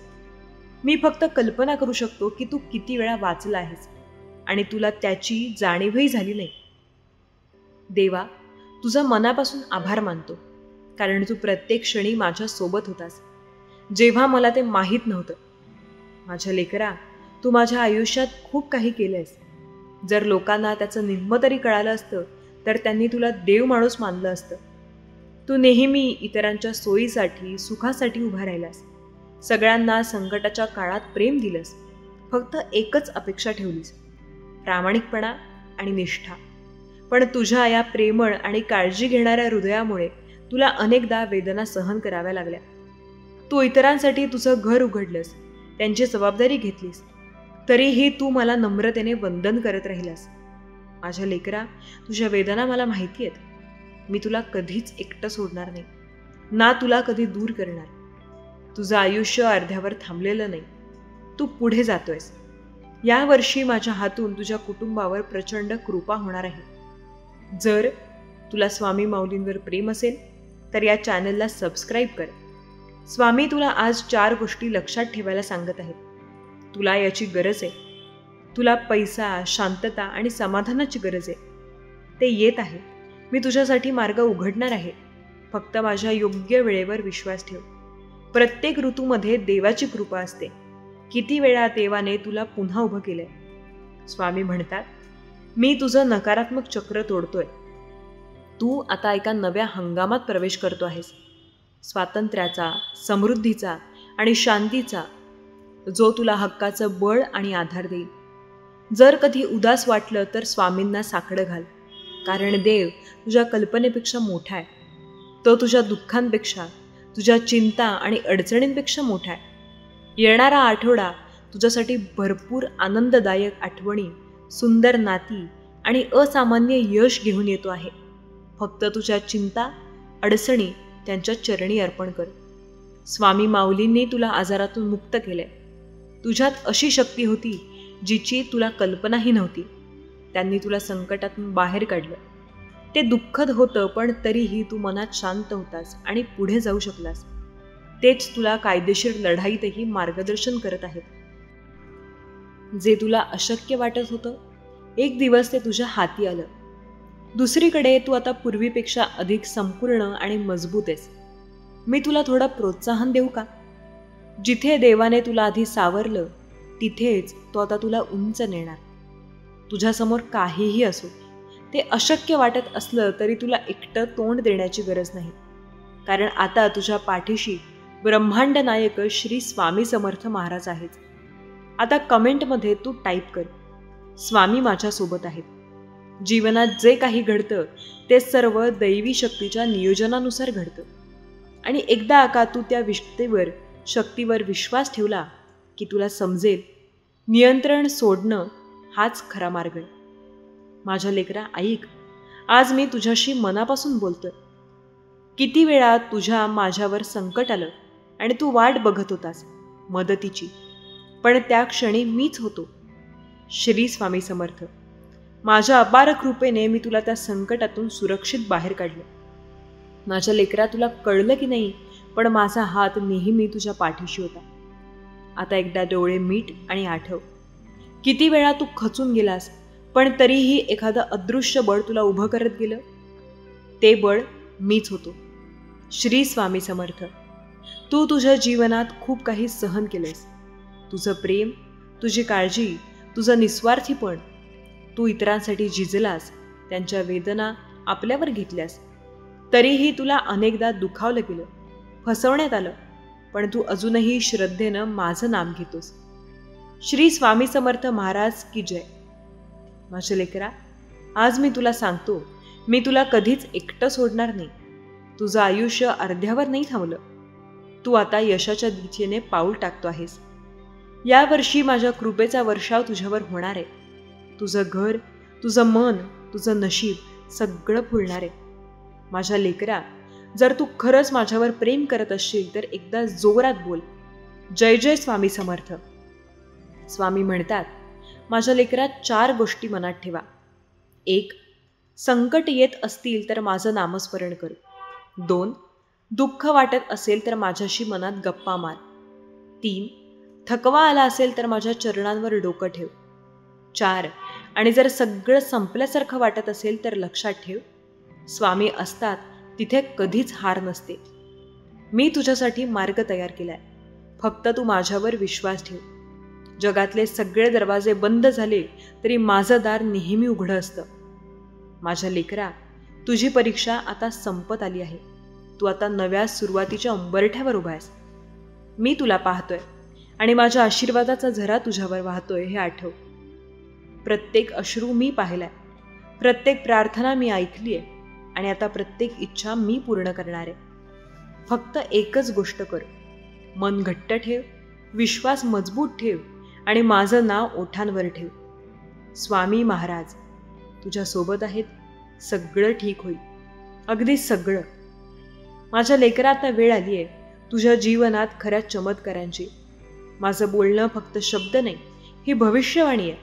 Speaker 1: मी फक्त कल्पना करू शकतो की तू किती वेळा वाचला आहेस आणि तुला त्याची जाणीवही झाली नाही. देवा, तुझा मनापासून आभार मानतो, कारण तू प्रत्येक क्षणी माझ्या सोबत होतास, जेव्हा मला ते माहीत नव्हतं. माझ्या लेकरा, तू माझ्या आयुष्यात खूप काही केलंयस. जर लोकांना त्याचं निम्म तरी कळालं असतं तर त्यांनी तुला देव माणूस मानलं असतं. तू नेहमी इतरांच्या सोयीसाठी, सुखासाठी उभा राहिलास. सगळ्यांना संकटाच्या काळात प्रेम दिलंस. फक्त एकच अपेक्षा ठेवलीस, प्रामाणिकपणा आणि निष्ठा. पण तुझ्या या प्रेमळ आणि काळजी घेणाऱ्या हृदयामुळे तुला अनेकदा वेदना सहन कराव्या लागल्या. तू इतरांसाठी तुझं घर उघडलंस, त्यांची जबाबदारी घेतलीस, तरीही तू मला नम्रतेने वंदन करत राहिलास. माझ्या लेकरा, तुझ्या वेदना मला माहिती आहेत. मी तुला कधीच एकटं सोडणार नाही, ना तुला कधी दूर करणार. तुझं आयुष्य अर्ध्यावर थांबलेलं नाही, तू पुढे जातोयस. यावर्षी माझ्या हातून तुझ्या कुटुंबावर प्रचंड कृपा होणार आहे. जर तुला स्वामी माऊलींवर प्रेम असेल तर या चॅनलला सबस्क्राईब कर. स्वामी तुला आज 4 गोष्टी लक्षात ठेवायला सांगत आहेत. तुला याची गरज आहे. तुला पैसा, शांतता आणि समाधानाची गरज आहे. ते येत आहे. मी तुझ्यासाठी मार्ग उघडणार आहे. फक्त माझ्या योग्य वेळेवर विश्वास ठेव. प्रत्येक ऋतूमध्ये देवाची कृपा असते. किती वेळा देवाने तुला पुन्हा उभं केलंय. स्वामी म्हणतात, मी तुझं नकारात्मक चक्र तोडतोय. तू आता एका नव्या हंगामात प्रवेश करतो आहेस, स्वातंत्र्याचा, समृद्धीचा आणि शांतीचा, जो तुला हक्काचं बळ आणि आधार देईल. जर कधी उदास वाटलं तर स्वामींना साकडं घाल, कारण देव तुझ्या कल्पनेपेक्षा मोठा आहे. तो तुझ्या दुःखांपेक्षा, तुझ्या चिंता आणि अडचणींपेक्षा मोठा आहे. येणारा आठवडा तुझ्यासाठी भरपूर आनंददायक आठवणी, सुंदर नाती आणि असामान्य यश घेऊन येतो आहे. फक्त तुझ्या चिंता, अडचणी त्यांच्या चरणी अर्पण कर. स्वामी माऊलींनी तुला आजारातून मुक्त केलंय. तुझ्यात अशी शक्ती होती जिची तुला कल्पनाही नव्हती. त्यांनी तुला संकटातून बाहेर काढलं. ते दुःखद होतं, पण तरीही तू मनात शांत होतास आणि पुढे जाऊ शकलास. तेच तुला कायदेशीर लढाईतही मार्गदर्शन करत आहेत. जे तुला अशक्य वाटत होतं, एक दिवस ते तुझ्या हाती आलं. दुसरीकडे तू आता पूर्वीपेक्षा अधिक संपूर्ण आणि मजबूत आहेस. मी तुला थोडं प्रोत्साहन देऊ का? जिथे देवाने तुला आधी सावरलं, तिथेच तो आता तुला उंच नेणार. तुझ्यासमोर काहीही असो, ते अशक्य वाटत असलं तरी तुला एकटं तोंड देण्याची गरज नाही, कारण आता तुझ्या पाठीशी ब्रह्मांड नायक श्री स्वामी समर्थ महाराज आहेत. आता कमेंटमध्ये तू टाईप कर, स्वामी माझ्यासोबत आहेत. जीवनात जे काही घडतं ते सर्व दैवी शक्तीच्या नियोजनानुसार घडतं. आणि एकदा का तू त्या शक्तीवर विश्वास ठेवला की तुला समजेल, नियंत्रण सोडणं हाच खरा मार्ग आहे. माझ्या लेकरा, ऐक, आज मी तुझ्याशी मनापासून बोलतोय. किती वेळा माझ्यावर संकट आलं आणि तू वाट बघत होतास मदतीची, पण त्या क्षणी मीच होतो. श्री स्वामी समर्थ. माझ्या अपार कृपेने मी तुला त्या संकटातून सुरक्षित बाहेर काढलं. माझ्या लेकरा, तुला कळलं की नाही, पण माझा हात नेहमी तुझ्या पाठीशी होता. आता एकदा डोळे मीट आणि आठव, किती वेळा तू खचून गेलास, पण तरीही एखादं अदृश्य बळ तुला उभं करत गेलं. ते बळ मीच होतो. श्री स्वामी समर्थ. तू तुझ्या जीवनात खूप काही सहन केलंयस. तुझं प्रेम, तुझी काळजी, तुझं निस्वार्थीपण. तू इतरांसाठी झिजलास, त्यांच्या वेदना आपल्यावर घेतल्यास. तरीही तुला अनेकदा दुखावलं गेलं, फसवण्यात आलं, पण तू अजूनही श्रद्धेनं माझं नाम घेतोस. श्री स्वामी समर्थ महाराज की जय. माझ्या लेकरा, आज मी तुला सांगतो, मी तुला कधीच एकटं सोडणार नाही. तुझं आयुष्य अर्ध्यावर नाही थांबलं. तू आता यशाच्या दिशेने पाऊल टाकतो आहेस. यावर्षी माझ्या कृपेचा वर्षाव तुझ्यावर होणार आहे. तुझं घर, तुझं मन, तुझं नशीब सगळं फुलणार आहे. माझ्या लेकरा, जर तू खरंच माझ्यावर प्रेम करत असशील तर एकदा जोरात बोल, जय जय स्वामी समर्थ. स्वामी म्हणतात, माझ्या लेकरा 4 गोष्टी मनात ठेवा. 1. संकट येत असतील तर माझं नामस्मरण कर. 2. दुःख वाटत असेल तर माझ्याशी मनात गप्पा मार. 3. थकवा आला असेल तर माझ्या चरणांवर डोकं ठेव. 4. आणि जर सगळं संपल्यासारखं वाटत असेल तर लक्षात ठेव, स्वामी असतात तिथे कधीच हार नसते. मी तुझ्यासाठी मार्ग तयार केलाय, फक्त तू माझ्यावर विश्वास ठेव. जगातले सगळे दरवाजे बंद झाले तरी माझं दार नेहमी उघडं असतं. माझ्या लेकरा, तुझी परीक्षा आता संपत आली आहे. तू आता नव्या सुरुवातीच्या उंबरठ्यावर उभा आहेस. मी तुला पाहतोय आणि माझ्या आशीर्वादाचा झरा तुझ्यावर वाहतोय हे आठव. प्रत्येक अश्रू मी पाहिलाय, प्रत्येक प्रार्थना मी ऐकली आहे आणि आता प्रत्येक इच्छा मी पूर्ण करणार आहे. फक्त एकच गोष्ट कर, मन घट्ट ठेव, विश्वास मजबूत ठेव आणि माझं नाव ओठांवर ठेव. स्वामी महाराज तुझ्यासोबत आहेत. सगळं ठीक होईल, अगदी सगळं. माझ्या लेकरा, आता वेळ आली आहे तुझ्या जीवनात खऱ्या चमत्कारांची. माझं बोलणं फक्त शब्द नाही, ही भविष्यवाणी आहे.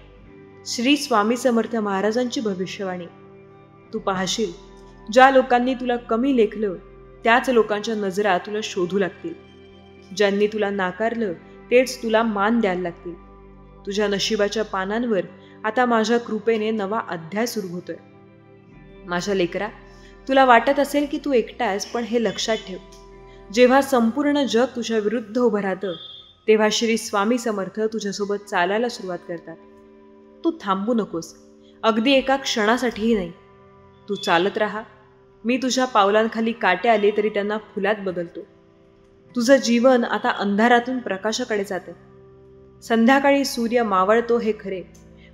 Speaker 1: श्री स्वामी समर्थ महाराजांची भविष्यवाणी. तू पाहशील, ज्या लोकांनी तुला कमी लेखलं त्याच लोकांच्या नजरा तुला शोधू लागतील. ज्यांनी तुला नाकारलं तेच तुला मान द्यायला लागतील. तुझ्या नशिबाच्या पानांवर आता माझ्या कृपेने नवा अध्याय सुरू होतोय. माझ्या लेकरा, तुला वाटत असेल की तू एकटा आहेस, पण हे लक्षात ठेव, जेव्हा संपूर्ण जग तुझ्या विरुद्ध उभं राहतं तेव्हा श्री स्वामी समर्थ तुझ्यासोबत चालायला सुरुवात करतात. तू थांबू नकोस, अगदी एका क्षणासाठीही नाही. तू चालत राहा. मी तुझ्या पावलांखाली काटे आले तरी त्यांना फुलात बदलतो. तुझं जीवन आता अंधारातून प्रकाशाकडे जातं. संध्याकाळी सूर्य मावळतो हे खरे,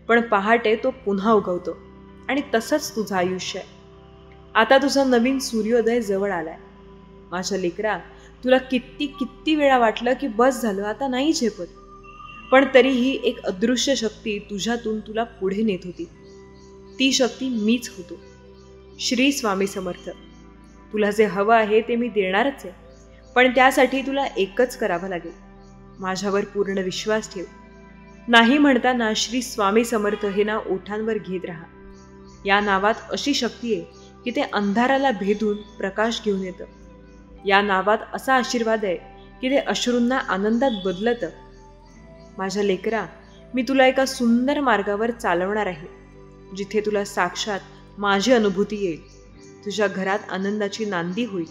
Speaker 1: पण पहाटे तो पुन्हा उगवतो आणि तसंच तुझं आयुष्य आहे. आता तुझा नवीन सूर्योदय जवळ आलाय. माझ्या लेकरा, तुला किती वेळा वाटलं की बस झालं, आता नाही झेपत, पण तरीही एक अदृश्य शक्ती तुझ्यातून तुला पुढे नेत होती. ती शक्ती मीच होतो, श्री स्वामी समर्थ. तुला जे हवं आहे ते मी देणारच आहे, पण त्यासाठी तुला एकच करावं लागेल, माझ्यावर पूर्ण विश्वास ठेव. नाही म्हणताना श्री स्वामी समर्थ हे नाव ओठांवर घेत राहा. या नावात अशी शक्ती आहे की ते अंधाराला भेदून प्रकाश घेऊन येतं. या नावात असा आशीर्वाद आहे की ते अश्रूंना आनंदात बदलतं. माझ्या लेकरा, मी तुला एका सुंदर मार्गावर चालवणार आहे, जिथे तुला साक्षात माझी अनुभूती येईल. तुझ्या घरात आनंदाची नांदी होईल,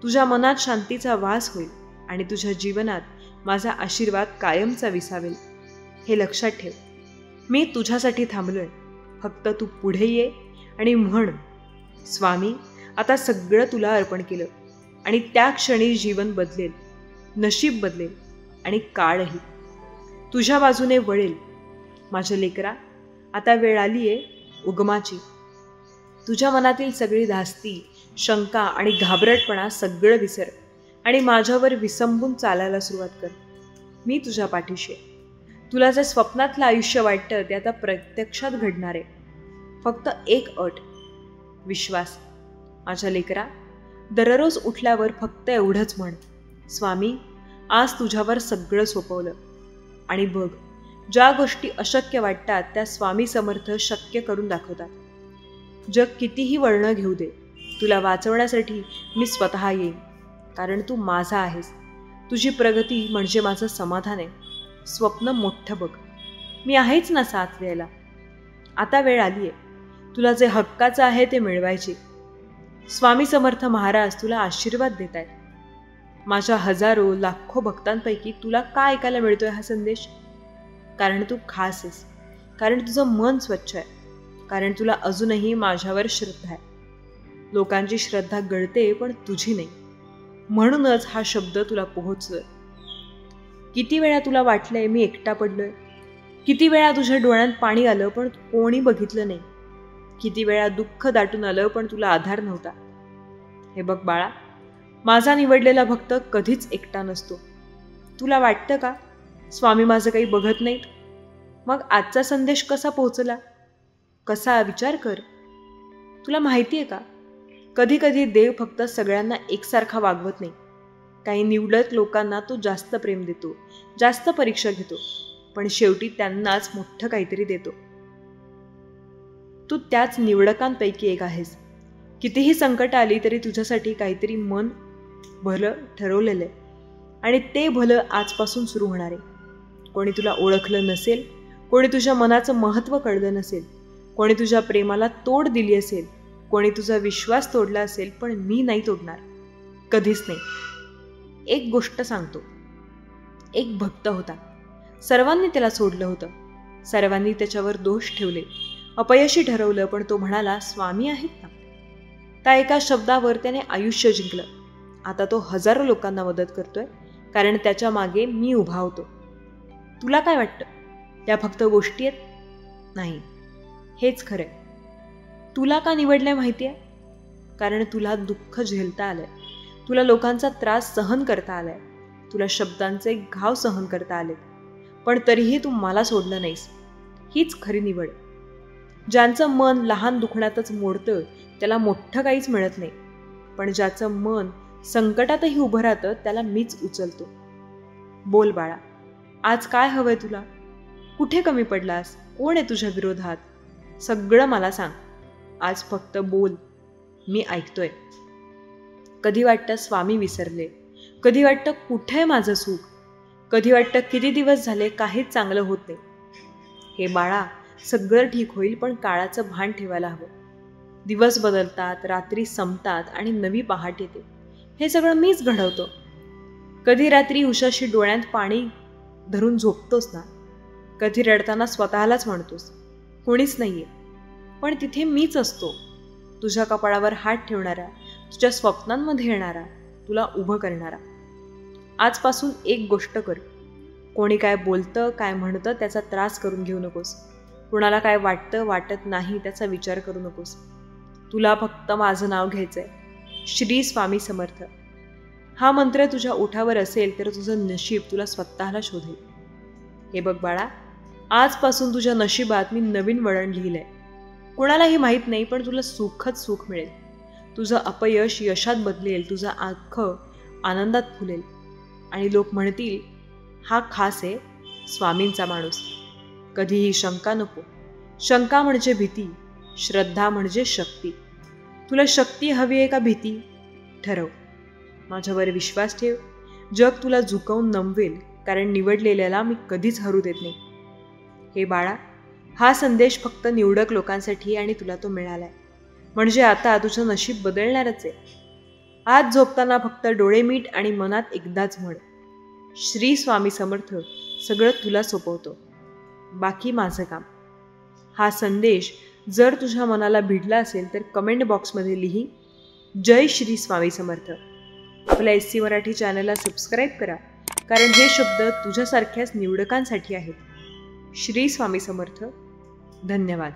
Speaker 1: तुझ्या मनात शांतीचा वास होईल आणि तुझ्या जीवनात माझा आशीर्वाद कायमचा विसावेल. हे लक्षात ठेव, मी तुझ्यासाठी थांबलोय. फक्त तू पुढे ये आणि म्हण, स्वामी आता सगळं तुला अर्पण केलं. आणि त्या क्षणी जीवन बदलेल, नशीब बदलेल आणि काळही तुझ्या बाजूने वळेल. माझ्या लेकरा, आता वेळ आली आहे उगमाची. तुझ्या मनातील सगळी धास्ती, शंका आणि घाबरटपणा सगळं विसर आणि माझ्यावर विसंबून चालायला सुरुवात कर. मी तुझ्या पाठीशी आहे. तुला जे स्वप्नातलं आयुष्य वाटतं ते आता प्रत्यक्षात घडणार आहे. फक्त एक अट, विश्वास. माझ्या लेकरा, दररोज उठल्यावर फक्त एवढंच म्हण, स्वामी आज तुझ्यावर सगळं सोपवलं. आणि बघ, ज्या गोष्टी अशक्य वाटतात त्या स्वामी समर्थ शक्य करून दाखवतात. जग कितीही वळणं घेऊ दे, तुला वाचवण्यासाठी मी स्वतः येईन, कारण तू माझा आहेस. तुझी प्रगती म्हणजे माझं समाधान आहे. स्वप्न मोठं बघ, मी आहेच ना साथ द्यायला. आता वेळ आली आहे तुला जे हक्काचं आहे ते मिळवायचे. स्वामी समर्थ महाराज तुला आशीर्वाद देत आहेत. माझ्या हजारो लाखो भक्तांपैकी तुला का ऐकायला मिळतोय हा संदेश? कारण तू खास आहेस, कारण तुझं मन स्वच्छ आहे, कारण तुला अजूनही माझ्यावर श्रद्धा आहे. लोकांची श्रद्धा गळते पण तुझी नाही, म्हणूनच हा शब्द तुला पोहोचलोय. किती वेळा तुला वाटलंय मी एकटा पडलोय, किती वेळा तुझ्या डोळ्यात पाणी आलं पण कोणी बघितलं नाही, किती वेळा दुःख दाटून आलं पण तुला आधार नव्हता. हे बघ बाळा, माझा निवडलेला भक्त कधीच एकटा नसतो. तुला वाटतं का स्वामी माझं काही बघत नाहीत? मग आजचा संदेश कसा पोहोचला? कसा विचार कर. तुला माहिती आहे का, कधी कधी देव फक्त सगळ्यांना एकसारखा वागवत नाही. काही निवडक लोकांना तो जास्त प्रेम देतो, जास्त परीक्षा घेतो, पण शेवटी त्यांनाच मोठं काहीतरी देतो. तू त्याच निवडकांपैकी एक आहेस. कितीही संकट आली तरी तुझ्यासाठी काहीतरी मन भलं ठरवलेलं आहे आणि ते भलं आजपासून सुरू होणार आहे. कोणी तुला ओळखलं नसेल, कोणी तुझ्या मनाचं महत्त्व कळलं नसेल, कोणी तुझ्या प्रेमाला तोड दिली असेल, कोणी तुझा विश्वास तोडला असेल, पण मी नाही तोडणार, कधीच नाही. एक गोष्ट सांगतो. एक भक्त होता. सर्वांनी त्याला सोडलं होतं. सर्वांनी त्याच्यावर दोष ठेवले, अपयशी ठरवलं, पण तो म्हणाला, स्वामी आहेत ना. त्या एका शब्दावर त्याने आयुष्य जिंकलं. आता तो हजारो लोकांना मदत करतोय, कारण त्याच्या मागे मी उभा होतो. तुला काय वाटतं? त्या फक्त गोष्टी आहेत? नाही, हेच खरंय. तुला का निवडलंय माहिती आहे? कारण तुला दुःख झेलता आलंय, तुला लोकांचा त्रास सहन करता आलाय, तुला शब्दांचे घाव सहन करता आले, पण तरीही तू मला सोडलं नाहीस. हीच खरी निवड. ज्यांचं मन लहान दुखण्यातच मोडतं त्याला मोठं काहीच मिळत नाही, पण ज्याचं मन संकटातही उभं राहतं त्याला मीच उचलतो. बोल बाळा, आज काय हवंय तुला? कुठे कमी पडलास? कोण आहे तुझ्या विरोधात? सगळं मला सांग. आज फक्त बोल, मी ऐकतोय. कधी वाटतं स्वामी विसरले, कधी वाटतं कुठे माझं सुख, कधी वाटतं किती दिवस झाले काहीच चांगलं होत नाही. हे बाळा, सगळं ठीक होईल, पण काळाचं भान ठेवायला हवं. दिवस बदलतात, रात्री संपतात आणि नवी पहाट येते. हे सगळं मीच घडवतो. कधी रात्री उशाशी डोळ्यात पाणी धरून झोपतोस ना, कधी रडताना स्वतःलाच म्हणतोस, कोणीच नाहीये, पण तिथे मीच असतो. तुझ्या कपाळावर हात ठेवणारा, तुझ्या स्वप्नांमध्ये येणारा, तुला उभं करणारा. आजपासून एक गोष्ट कर. कोणी काय बोलतं, काय म्हणतं त्याचा त्रास करून घेऊ नकोस. कुणाला काय वाटतं, वाटत नाही त्याचा विचार करू नकोस. तुला फक्त माझं नाव घ्यायचंय, श्री स्वामी समर्थ. हा मंत्र तुझ्या ओठावर असेल तर तुझं नशीब तुला स्वतःला शोधेल. हे बघ बाळा, आजपासून तुझ्या नशिबात मी नवीन वळण लिहिलंय. कोणालाही माहीत नाही, पण तुला सुखच सुख मिळेल. तुझं अपयश यशात बदलेल, तुझं अख्खं आनंदात फुलेल आणि लोक म्हणतील, हा खास आहे, स्वामींचा माणूस. कधीही शंका नको. शंका म्हणजे भीती, श्रद्धा म्हणजे शक्ती. तुला शक्ती हवी आहे का भीती? ठरव. माझ्यावर विश्वास ठेव. जग तुला झुकवून नमवेल, कारण निवडलेल्याला मी कधीच हरू देत नाही. हे बाळा, हा संदेश फक्त निवडक लोकांसाठी आणि तुला तो मिळालाय. म्हणजे आता तुझं नशीब बदलणारच आहे. आज झोपताना फक्त डोळे मीट आणि मनात एकदाच म्हण, श्री स्वामी समर्थ. सगळं तुला सोपवतो, बाकी माझं काम. हा संदेश जर तुझ्या मनाला भिडला असेल तर कमेंट बॉक्समध्ये लिही, जय श्री स्वामी समर्थ. आपल्या SC मराठी चॅनलला सबस्क्राईब करा, कारण हे शब्द तुझ्यासारख्याच निवडकांसाठी आहेत. श्री स्वामी समर्थ. धन्यवाद.